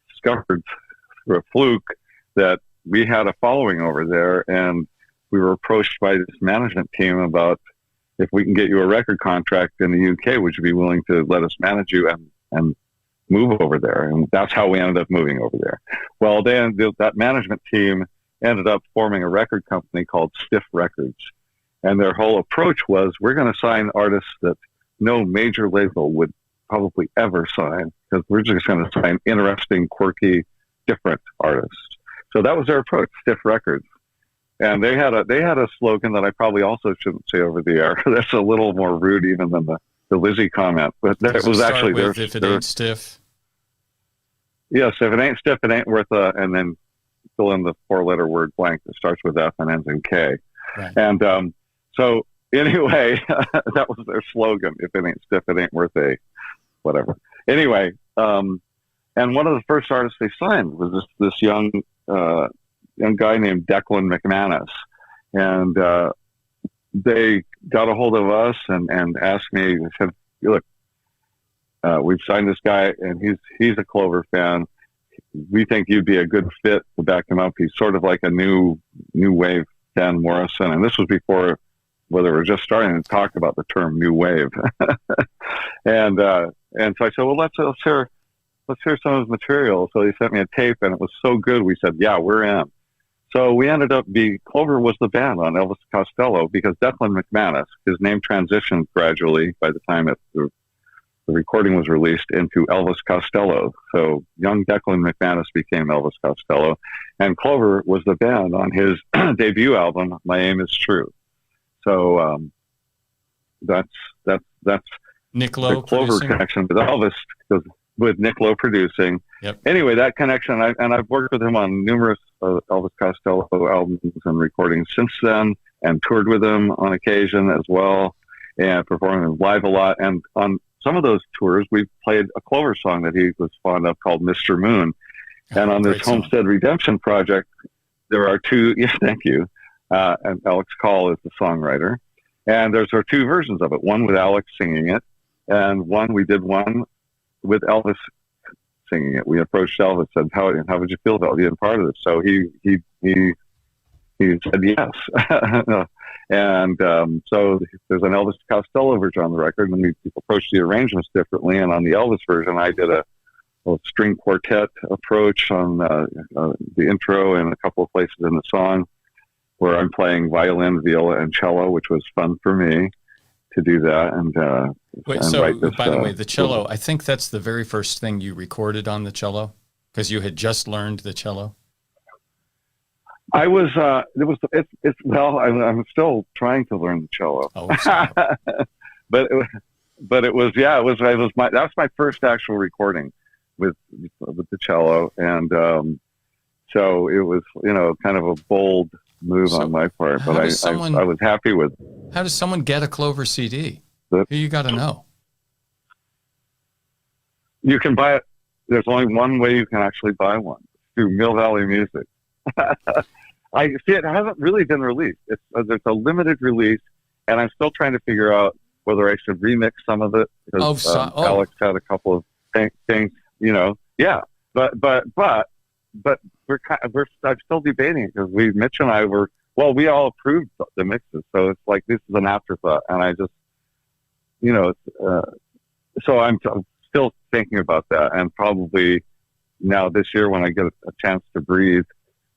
discovered through a fluke that we had a following over there, and we were approached by this management team about, if we can get you a record contract in the UK, would you be willing to let us manage you and move over there? And that's how we ended up moving over there. Well, that management team ended up forming a record company called Stiff Records. And their whole approach was, we're going to sign artists that no major label would probably ever sign, because we're just going to sign interesting, quirky, different artists. So that was their approach, Stiff Records. And they had a slogan that I probably also shouldn't say over the air. That's a little more rude even than the Lizzie comment. But that was actually with, if it ain't stiff. Yes, if it ain't stiff, it ain't worth and then fill in the 4-letter word blank that starts with F and ends in K. Right. And so anyway, that was their slogan. If it ain't stiff, it ain't worth a whatever. Anyway, and one of the first artists they signed was this young guy named Declan McManus, and they got a hold of us and asked me. They said, "Look, we've signed this guy, and he's a Clover fan. We think you'd be a good fit to back him up. He's sort of like a new wave Dan Morrison." And this was before, whether we're just starting to talk about the term new wave. and so I said, "Well, let's hear some of his material." So he sent me a tape, and it was so good. We said, "Yeah, we're in." So we ended up Clover was the band on Elvis Costello, because Declan McManus, his name transitioned gradually by the time the recording was released into Elvis Costello. So young Declan McManus became Elvis Costello, and Clover was the band on his debut album, My Aim Is True. So that's Nick Lowe the Clover producing. connection with Elvis, with Nick Lowe producing. Yep. Anyway, that connection, I've worked with him on numerous Elvis Costello albums and recordings since then, and toured with him on occasion as well, and performed live a lot. And on some of those tours, we played a Clover song that he was fond of called Mr. Moon. And on this Homestead Redemption project, there are two, yes, thank you, and Alex Call is the songwriter. And there's our two versions of it, one with Alex singing it, and we did one with Elvis singing it. We approached Elvis and said, how would you feel about being part of this? So he said yes. And so there's an Elvis Costello version on the record, and we approached the arrangements differently. And on the Elvis version, I did a string quartet approach on the intro and a couple of places in the song, where I'm playing violin, viola, and cello, which was fun for me to do that. By the way, the cello, I think that's the very first thing you recorded on the cello, because you had just learned the cello. I was, I'm still trying to learn the cello. Oh, sorry. but it was that's my first actual recording with the cello. And, so it was, kind of a bold move on my part, but I was happy with it. How does someone get a Clover CD? You got to know. You can buy it. There's only one way you can actually buy one, through Mill Valley Music. I see it hasn't really been released. There's a limited release, and I'm still trying to figure out whether I should remix some of it, because Alex had a couple of things, yeah. But I'm still debating it, because Mitch and I we all approved the mixes, so it's like this is an afterthought, and I just, so I'm still thinking about that, and probably now this year when I get a chance to breathe.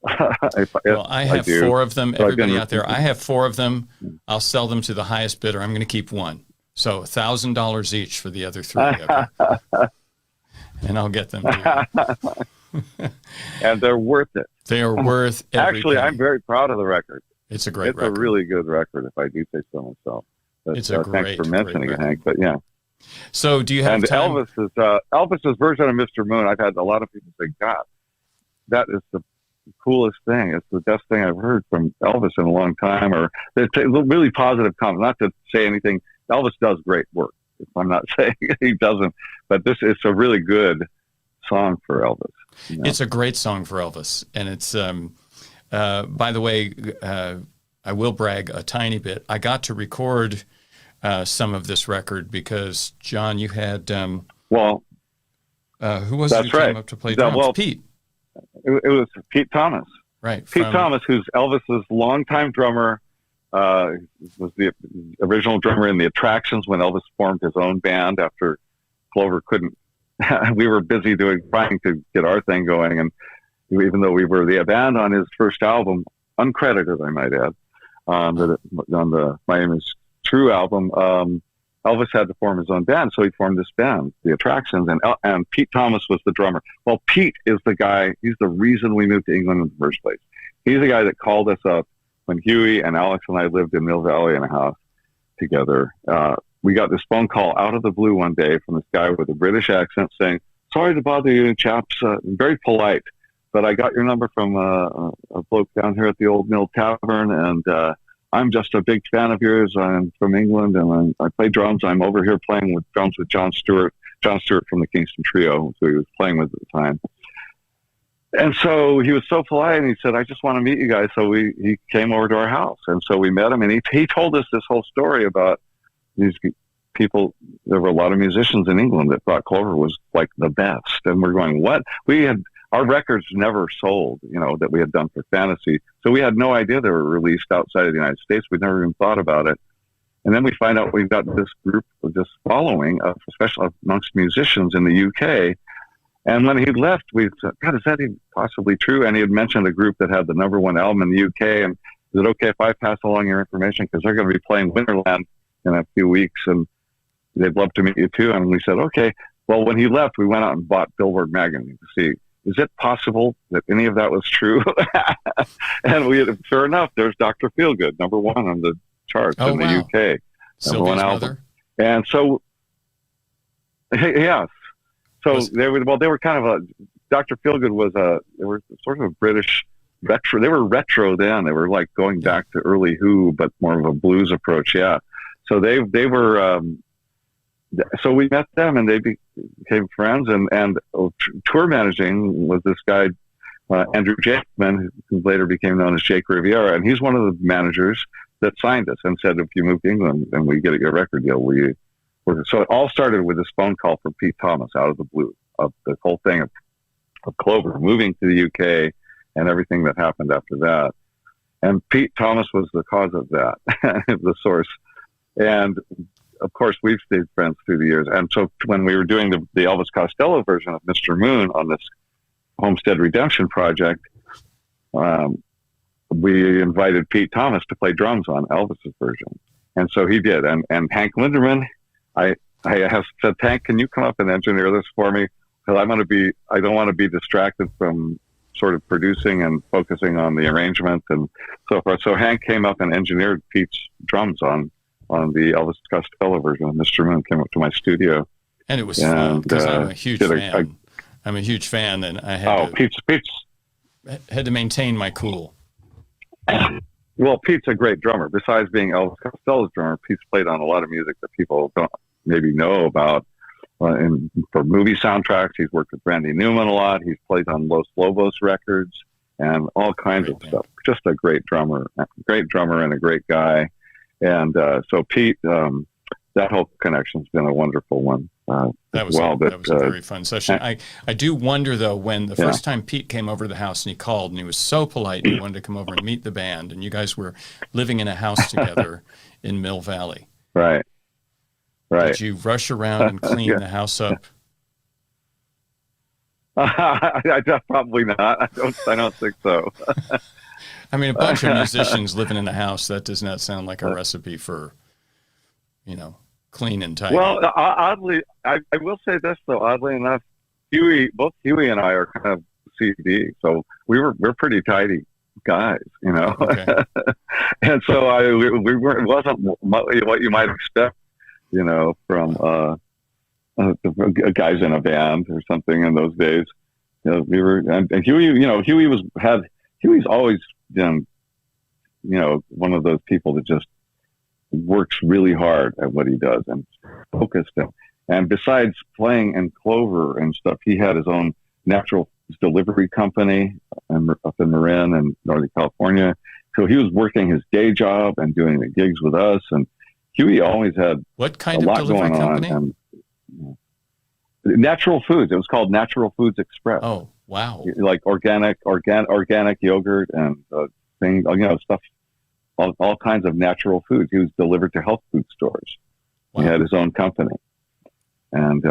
I have 4 of them. Everybody out there, I have 4 of them. I'll sell them to the highest bidder. I'm going to keep one. So $1,000 each for the other 3. And I'll get them to you. And they're worth it. They are worth every Actually, penny. I'm very proud of the record. It's a great record. It's a really good record, if I do say so myself. But, it's a great, thanks for mentioning it, Hank. But yeah. So do you have time? Elvis's version of Mr. Moon, I've had a lot of people say, God, that is coolest thing. It's the best thing I've heard from Elvis in a long time. Or it's a really positive comment. Not to say anything. Elvis does great work. If I'm not saying he doesn't, but it's a really good song for Elvis. You know? It's a great song for Elvis, and it's. By the way, I will brag a tiny bit. I got to record some of this record because John, you had who was it who came up to play drums? Pete. It was Pete Thomas. Right. Pete Thomas, who's Elvis's longtime drummer, was the original drummer in the Attractions when Elvis formed his own band after Clover couldn't. We were busy trying to get our thing going, and even though we were the band on his first album, uncredited, I might add, on the My Name Is True album, Elvis had to form his own band, so he formed this band, the Attractions, and Pete Thomas was the drummer. Well, Pete is the guy, he's the reason we moved to England in the first place. He's the guy that called us up when Huey and Alex and I lived in Mill Valley in a house together. We got this phone call out of the blue one day from this guy with a British accent saying, "Sorry to bother you chaps, very polite, but I got your number from a bloke down here at the Old Mill Tavern, and I'm just a big fan of yours. I'm from England, and I play drums. I'm over here playing with drums with John Stewart from the Kingston Trio, who he was playing with at the time." And so he was so polite, and he said, "I just want to meet you guys." So he came over to our house, and so we met him, and he told us this whole story about these people. There were a lot of musicians in England that thought Clover was like the best, and we're going, "What?" Our records never sold, that we had done for Fantasy. So we had no idea they were released outside of the United States. We'd never even thought about it. And then we find out we've got this group of this following, especially amongst musicians in the UK. And when he left, we said, "God, is that even possibly true?" And he had mentioned a group that had the #1 album in the UK. And is it okay if I pass along your information? Because they're going to be playing Winterland in a few weeks, and they'd love to meet you too. And we said, okay. Well, when he left, we went out and bought Billboard magazine to see, is it possible that any of that was true? And sure enough, there's Dr. Feelgood, #1 on the charts in the UK. Sylvia's #1 album. mother. And so, yes. So they were kind of Dr. Feelgood they were sort of a British retro. They were retro then. They were like going back to early Who, but more of a blues approach. Yeah. So they were, so we met them, and they became friends, and tour managing was this guy, Andrew Jakeman, who later became known as Jake Riviera. And he's one of the managers that signed us and said, if you move to England and we get your record deal, so it all started with this phone call from Pete Thomas out of the blue, of the whole thing of Clover moving to the UK and everything that happened after that. And Pete Thomas was the cause of that, the source. And of course, we've stayed friends through the years. And so when we were doing the Elvis Costello version of Mr. Moon on this Homestead Redemption project, we invited Pete Thomas to play drums on Elvis's version. And so he did. And Hank Linderman, I have said, "Hank, can you come up and engineer this for me? Because I don't want to be distracted from sort of producing and focusing on the arrangement and so forth." So Hank came up and engineered Pete's drums on the Elvis Costello version of Mr. Moon. Came up to my studio. And it was fun, because I'm a huge fan. I'm a huge fan, and I had to maintain my cool. Well, Pete's a great drummer. Besides being Elvis Costello's drummer, Pete's played on a lot of music that people don't maybe know about. For movie soundtracks, he's worked with Randy Newman a lot. He's played on Los Lobos records and all kinds of stuff. Just a great drummer and a great guy. And so Pete, that whole connection's been a wonderful one. That was a very fun session. I do wonder, though, when the first time Pete came over to the house and he called and he was so polite and he wanted to come over and meet the band, and you guys were living in a house together in Mill Valley. Right. Did you rush around and clean the house up? Probably not. I don't think so. I mean, a bunch of musicians living in a house, that does not sound like a recipe for, clean and tidy. Well, oddly, I will say this, though, oddly enough, both Huey and I are kind of CD, so we're pretty tidy guys, Okay. And so it wasn't what you might expect, from guys in a band or something in those days. we were, and Huey, Huey's always been, one of those people that just works really hard at what he does and focused. And besides playing in Clover and stuff, he had his own natural delivery company up in Marin and Northern California. So he was working his day job and doing the gigs with us. And Huey always had what kind a of lot delivery going company? on. And, Natural Foods. It was called Natural Foods Express. Oh, wow. Like organic yogurt and things, stuff, all kinds of natural foods. He was delivered to health food stores. Wow. He had his own company. And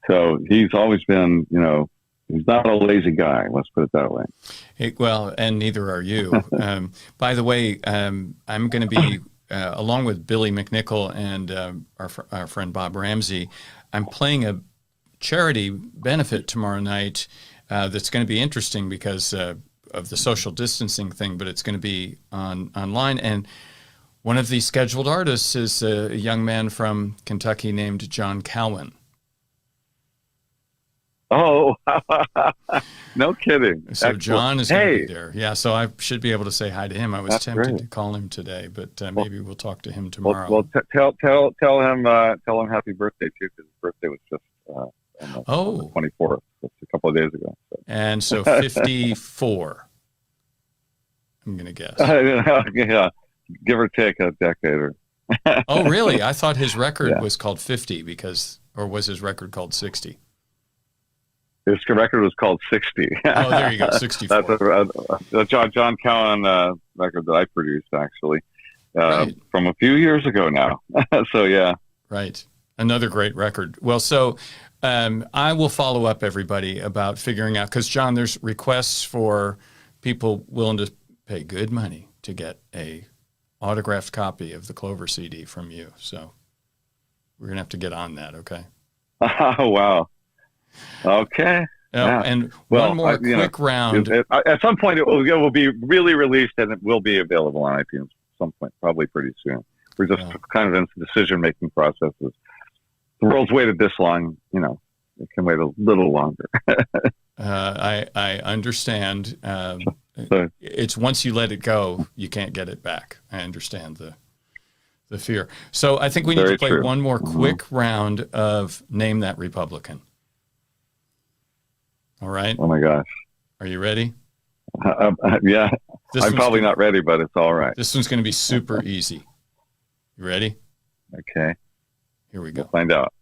so he's always been, he's not a lazy guy. Let's put it that way. Well, and neither are you. By the way, I'm going to be, along with Billy McNichol and our friend Bob Ramsey, I'm playing a charity benefit tomorrow night that's going to be interesting because of the social distancing thing, but it's going to be online. And one of the scheduled artists is a young man from Kentucky named John Cowan. Oh, no kidding. So Excellent. John is going to be there. Yeah, so I should be able to say hi to him. I was tempted to call him today, but maybe we'll talk to him tomorrow. Well, tell him happy birthday too, because his birthday was just on the 24th, just a couple of days ago. So. And so 54, I'm going to guess. Yeah, give or take a decade. Or Oh, really? I thought his record was called 50 or was his record called 60? His record was called 60. Oh, there you go, 64. That's a John Cowan record that I produced, actually, from a few years ago now. So, yeah. Right. Another great record. Well, so I will follow up, everybody, about figuring out, because, John, there's requests for people willing to pay good money to get a autographed copy of the Clover CD from you. So we're going to have to get on that, okay? Oh, wow. Okay. And one more quick round. At some point, it will be really released, and it will be available on iTunes at some point, probably pretty soon. We're just kind of in decision-making processes. The world's waited this long, it can wait a little longer. I understand. It's once you let it go, you can't get it back. I understand the fear. So I think we need to play one more quick round of Name That Republican. All right. Oh my gosh. Are you ready? Yeah. I'm probably not ready, but it's all right. This one's going to be super easy. You ready? Okay. Here we go. We'll find out.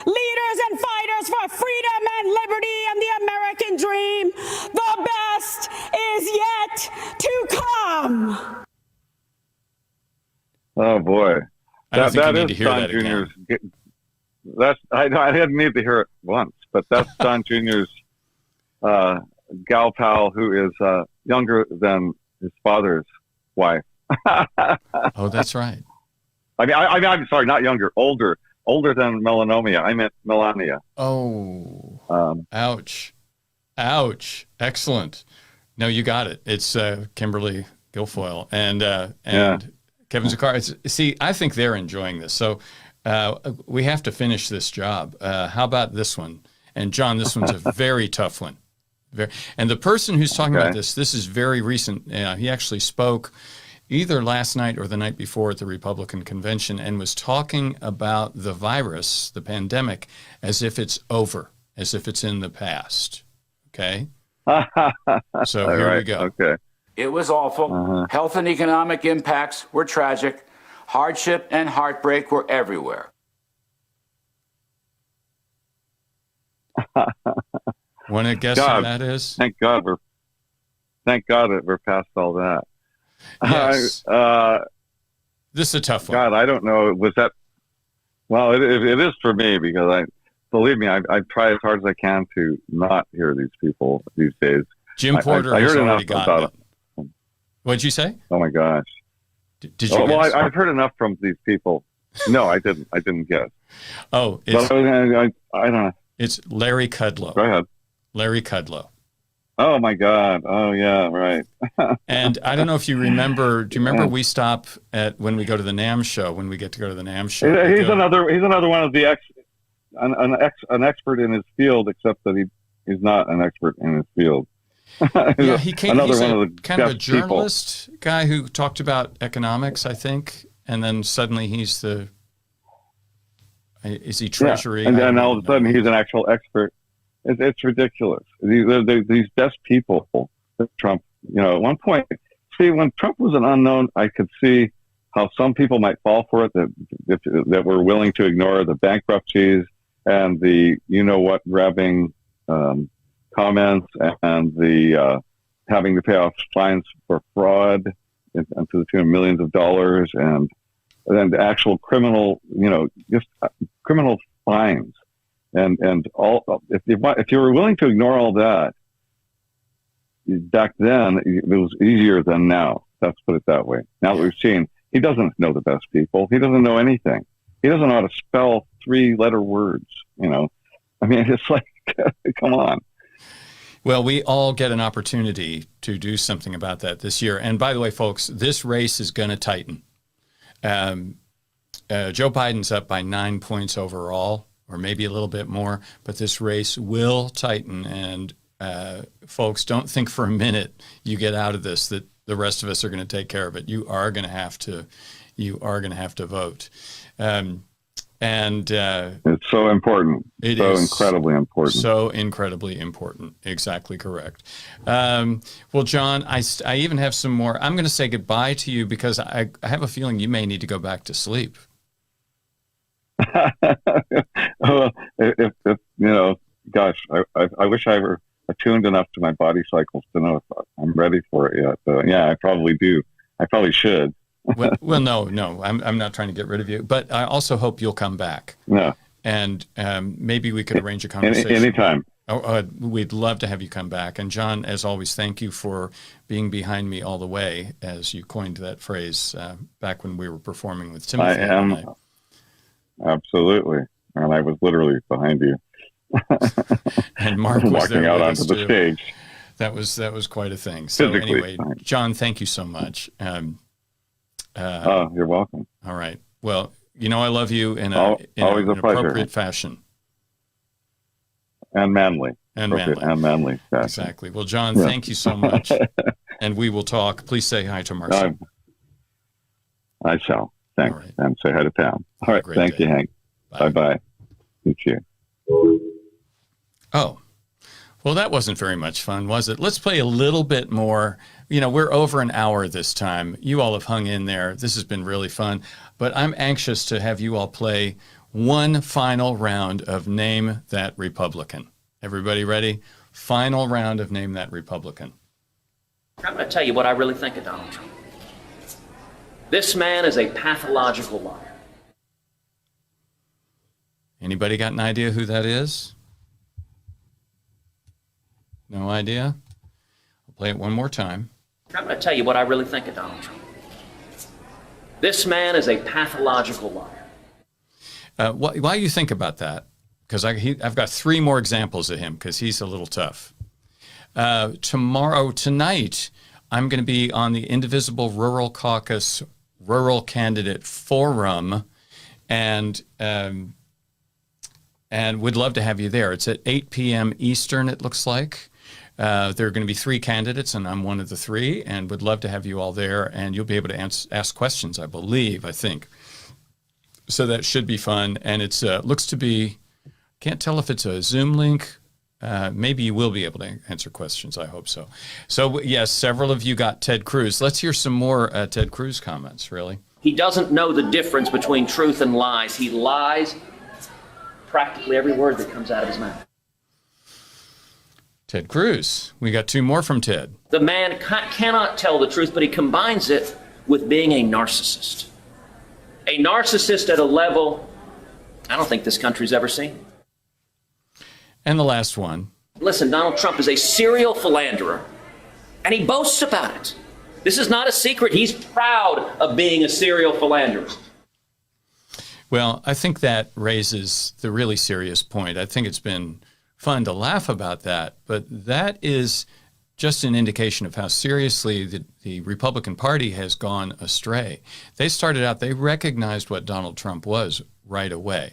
Leaders and fighters for freedom and liberty and the American dream. The best is yet to come. Oh boy. I don't think you need to hear that again. I didn't need to hear it once, but that's Don Jr.'s gal pal who is younger than his father's wife. Oh, that's right. I'm sorry, not younger, older than Melania. I meant Melania. Oh, ouch. Excellent. No, you got it. It's Kimberly Guilfoyle and Kevin Zakar. See, I think they're enjoying this. So we have to finish this job. How about this one? And John, this one's a very tough one. And the person who's talking about this is very recent. He actually spoke either last night or the night before at the Republican convention and was talking about the virus, the pandemic, as if it's over, as if it's in the past. Okay? So here we go. Okay. It was awful. Health and economic impacts were tragic. Hardship and heartbreak were everywhere. Want to guess who that is? Thank God that we're past all that. Yes. This is a tough one. God, I don't know. Was that? Well, it is for me because believe me, I try as hard as I can to not hear these people these days. Jim Porter I has heard already enough gotten it. What'd you say? Oh my gosh. Did you? Well, I've heard enough from these people. No, I didn't. I didn't guess. Oh, I don't know. It's Larry Kudlow. Go ahead. Larry Kudlow. Oh my God! Oh yeah, right. And I don't know if you remember. Do you remember we stop at when we go to the NAMM show? When we get to go to the NAMM show, he's another one of the an expert in his field, except that he He's not an expert in his field. Yeah, he's he's one of the kind of a best people. journalist guy who talked about economics, I think, and then suddenly he's the is he Treasury? Yeah. And then all of a sudden he's an actual expert. It's ridiculous. These best people, Trump. At one point, see, when Trump was an unknown, I could see how some people might fall for it. That were willing to ignore the bankruptcies and the grabbing comments and the having to pay off fines for fraud and to the tune of millions of dollars and then the actual criminal, just criminal fines and all. If you were willing to ignore all that back then, it was easier than now. Let's put it that way. Now that we've seen, he doesn't know the best people. He doesn't know anything. He doesn't know how to spell 3-letter words. I mean, it's like, come on. Well, we all get an opportunity to do something about that this year. And by the way, folks, this race is going to tighten. Joe Biden's up by 9 points overall, or maybe a little bit more, but this race will tighten. And folks, don't think for a minute you get out of this that the rest of us are going to take care of it. You are going to have to vote. And it's so important. It so is incredibly important. So incredibly important. Exactly correct. Well, John, I even have some more. I'm going to say goodbye to you because I have a feeling you may need to go back to sleep. Well, if gosh, I wish I were attuned enough to my body cycles to know if I'm ready for it yet. But yeah, I probably do. I probably should. well, no, I'm not trying to get rid of you, but I also hope you'll come back. No. And maybe we could arrange a conversation. Anytime. We'd love to have you come back. And John, as always, thank you for being behind me all the way, as you coined that phrase back when we were performing with Timothy. I am. Absolutely. And I was literally behind you. And Mark was walking there out with onto us the too. stage. That was quite a thing. So Physically anyway, fine. John, thank you so much. You're welcome. All right. Well, I love you in Always an a pleasure. appropriate fashion. And manly. And manly. Fashion. Exactly. Well, John, thank you so much. And we will talk. Please say hi to Marcia. I shall. Thanks. All right. And say hi to Pam. All right. Thank you, Hank. Bye-bye. Thank you. Oh, well, that wasn't very much fun, was it? Let's play a little bit more. We're over an hour this time. You all have hung in there. This has been really fun. But I'm anxious to have you all play one final round of Name That Republican. Everybody ready? Final round of Name That Republican. I'm going to tell you what I really think of Donald Trump. This man is a pathological liar. Anybody got an idea who that is? No idea? I'll play it one more time. I'm going to tell you what I really think of Donald Trump. This man is a pathological liar. Why you think about that? Because I've got 3 more examples of him because he's a little tough. Tonight, I'm going to be on the Indivisible Rural Caucus Rural Candidate Forum, and we'd love to have you there. It's at 8 p.m. Eastern, it looks like. There are going to be 3 candidates, and I'm one of the 3, and would love to have you all there, and you'll be able to ask questions, I think. So that should be fun, and it's looks to be, can't tell if it's a Zoom link. Maybe you will be able to answer questions. I hope so. So, yes, several of you got Ted Cruz. Let's hear some more Ted Cruz comments, really. He doesn't know the difference between truth and lies. He lies practically every word that comes out of his mouth. Ted Cruz. We got 2 more from Ted. The man cannot tell the truth, but he combines it with being a narcissist. A narcissist at a level I don't think this country's ever seen. And the last one. Listen, Donald Trump is a serial philanderer, and he boasts about it. This is not a secret. He's proud of being a serial philanderer. Well, I think that raises the really serious point. I think it's been fun to laugh about that, but that is just an indication of how seriously the Republican Party has gone astray. They started out, they recognized what Donald Trump was right away.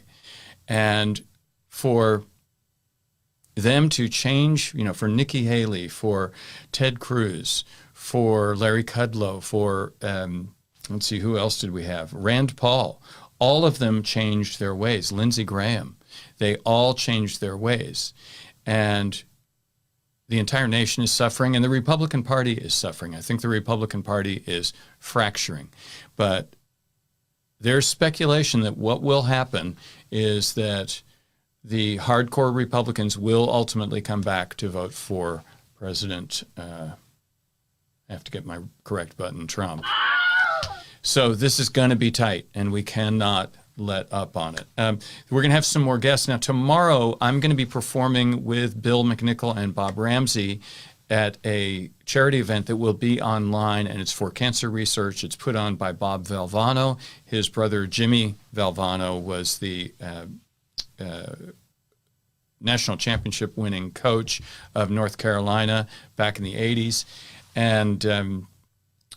And for them to change, for Nikki Haley, for Ted Cruz, for Larry Kudlow, for, let's see, who else did we have? Rand Paul. All of them changed their ways. Lindsey Graham. They all changed their ways. And the entire nation is suffering, and the Republican Party is suffering. I think the Republican Party is fracturing. But there's speculation that what will happen is that the hardcore Republicans will ultimately come back to vote for President, I have to get my correct button, Trump. So this is going to be tight, and we cannot let up on it. We're going to have some more guests. Now, tomorrow, I'm going to be performing with Bill McNichol and Bob Ramsey at a charity event that will be online, and it's for cancer research. It's put on by Bob Valvano. His brother, Jimmy Valvano, was the national championship winning coach of North Carolina back in the 80s. And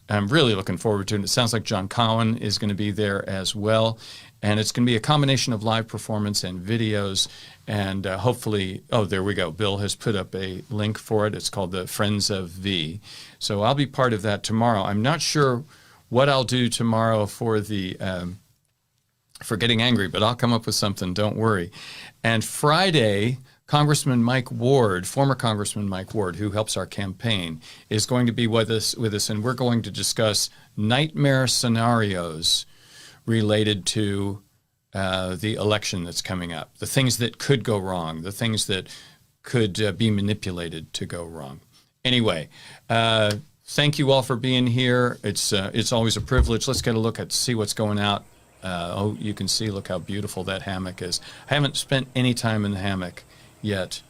I'm really looking forward to it. It sounds like John Cowan is going to be there as well. And it's going to be a combination of live performance and videos. And hopefully, there we go. Bill has put up a link for it. It's called the Friends of V. So I'll be part of that tomorrow. I'm not sure what I'll do tomorrow for the for getting angry, but I'll come up with something. Don't worry. And Friday, Congressman Mike Ward, former Congressman Mike Ward, who helps our campaign, is going to be with us, and we're going to discuss nightmare scenarios related to the election that's coming up, the things that could go wrong, the things that could be manipulated to go wrong. Anyway, thank you all for being here. It's always a privilege. Let's get a look at see what's going out. You can see, look how beautiful that hammock is. I haven't spent any time in the hammock yet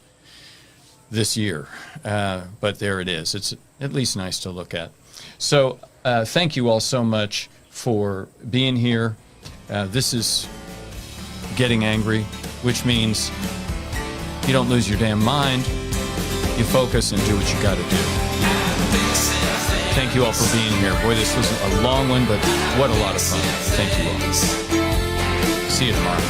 this year, but there it is. It's at least nice to look at. So thank you all so much for being here. This is Getting Angry, which means you don't lose your damn mind. You focus and do what you got to do. Thank you all for being here. Boy, this was a long one, but what a lot of fun. Thank you all. See you tomorrow.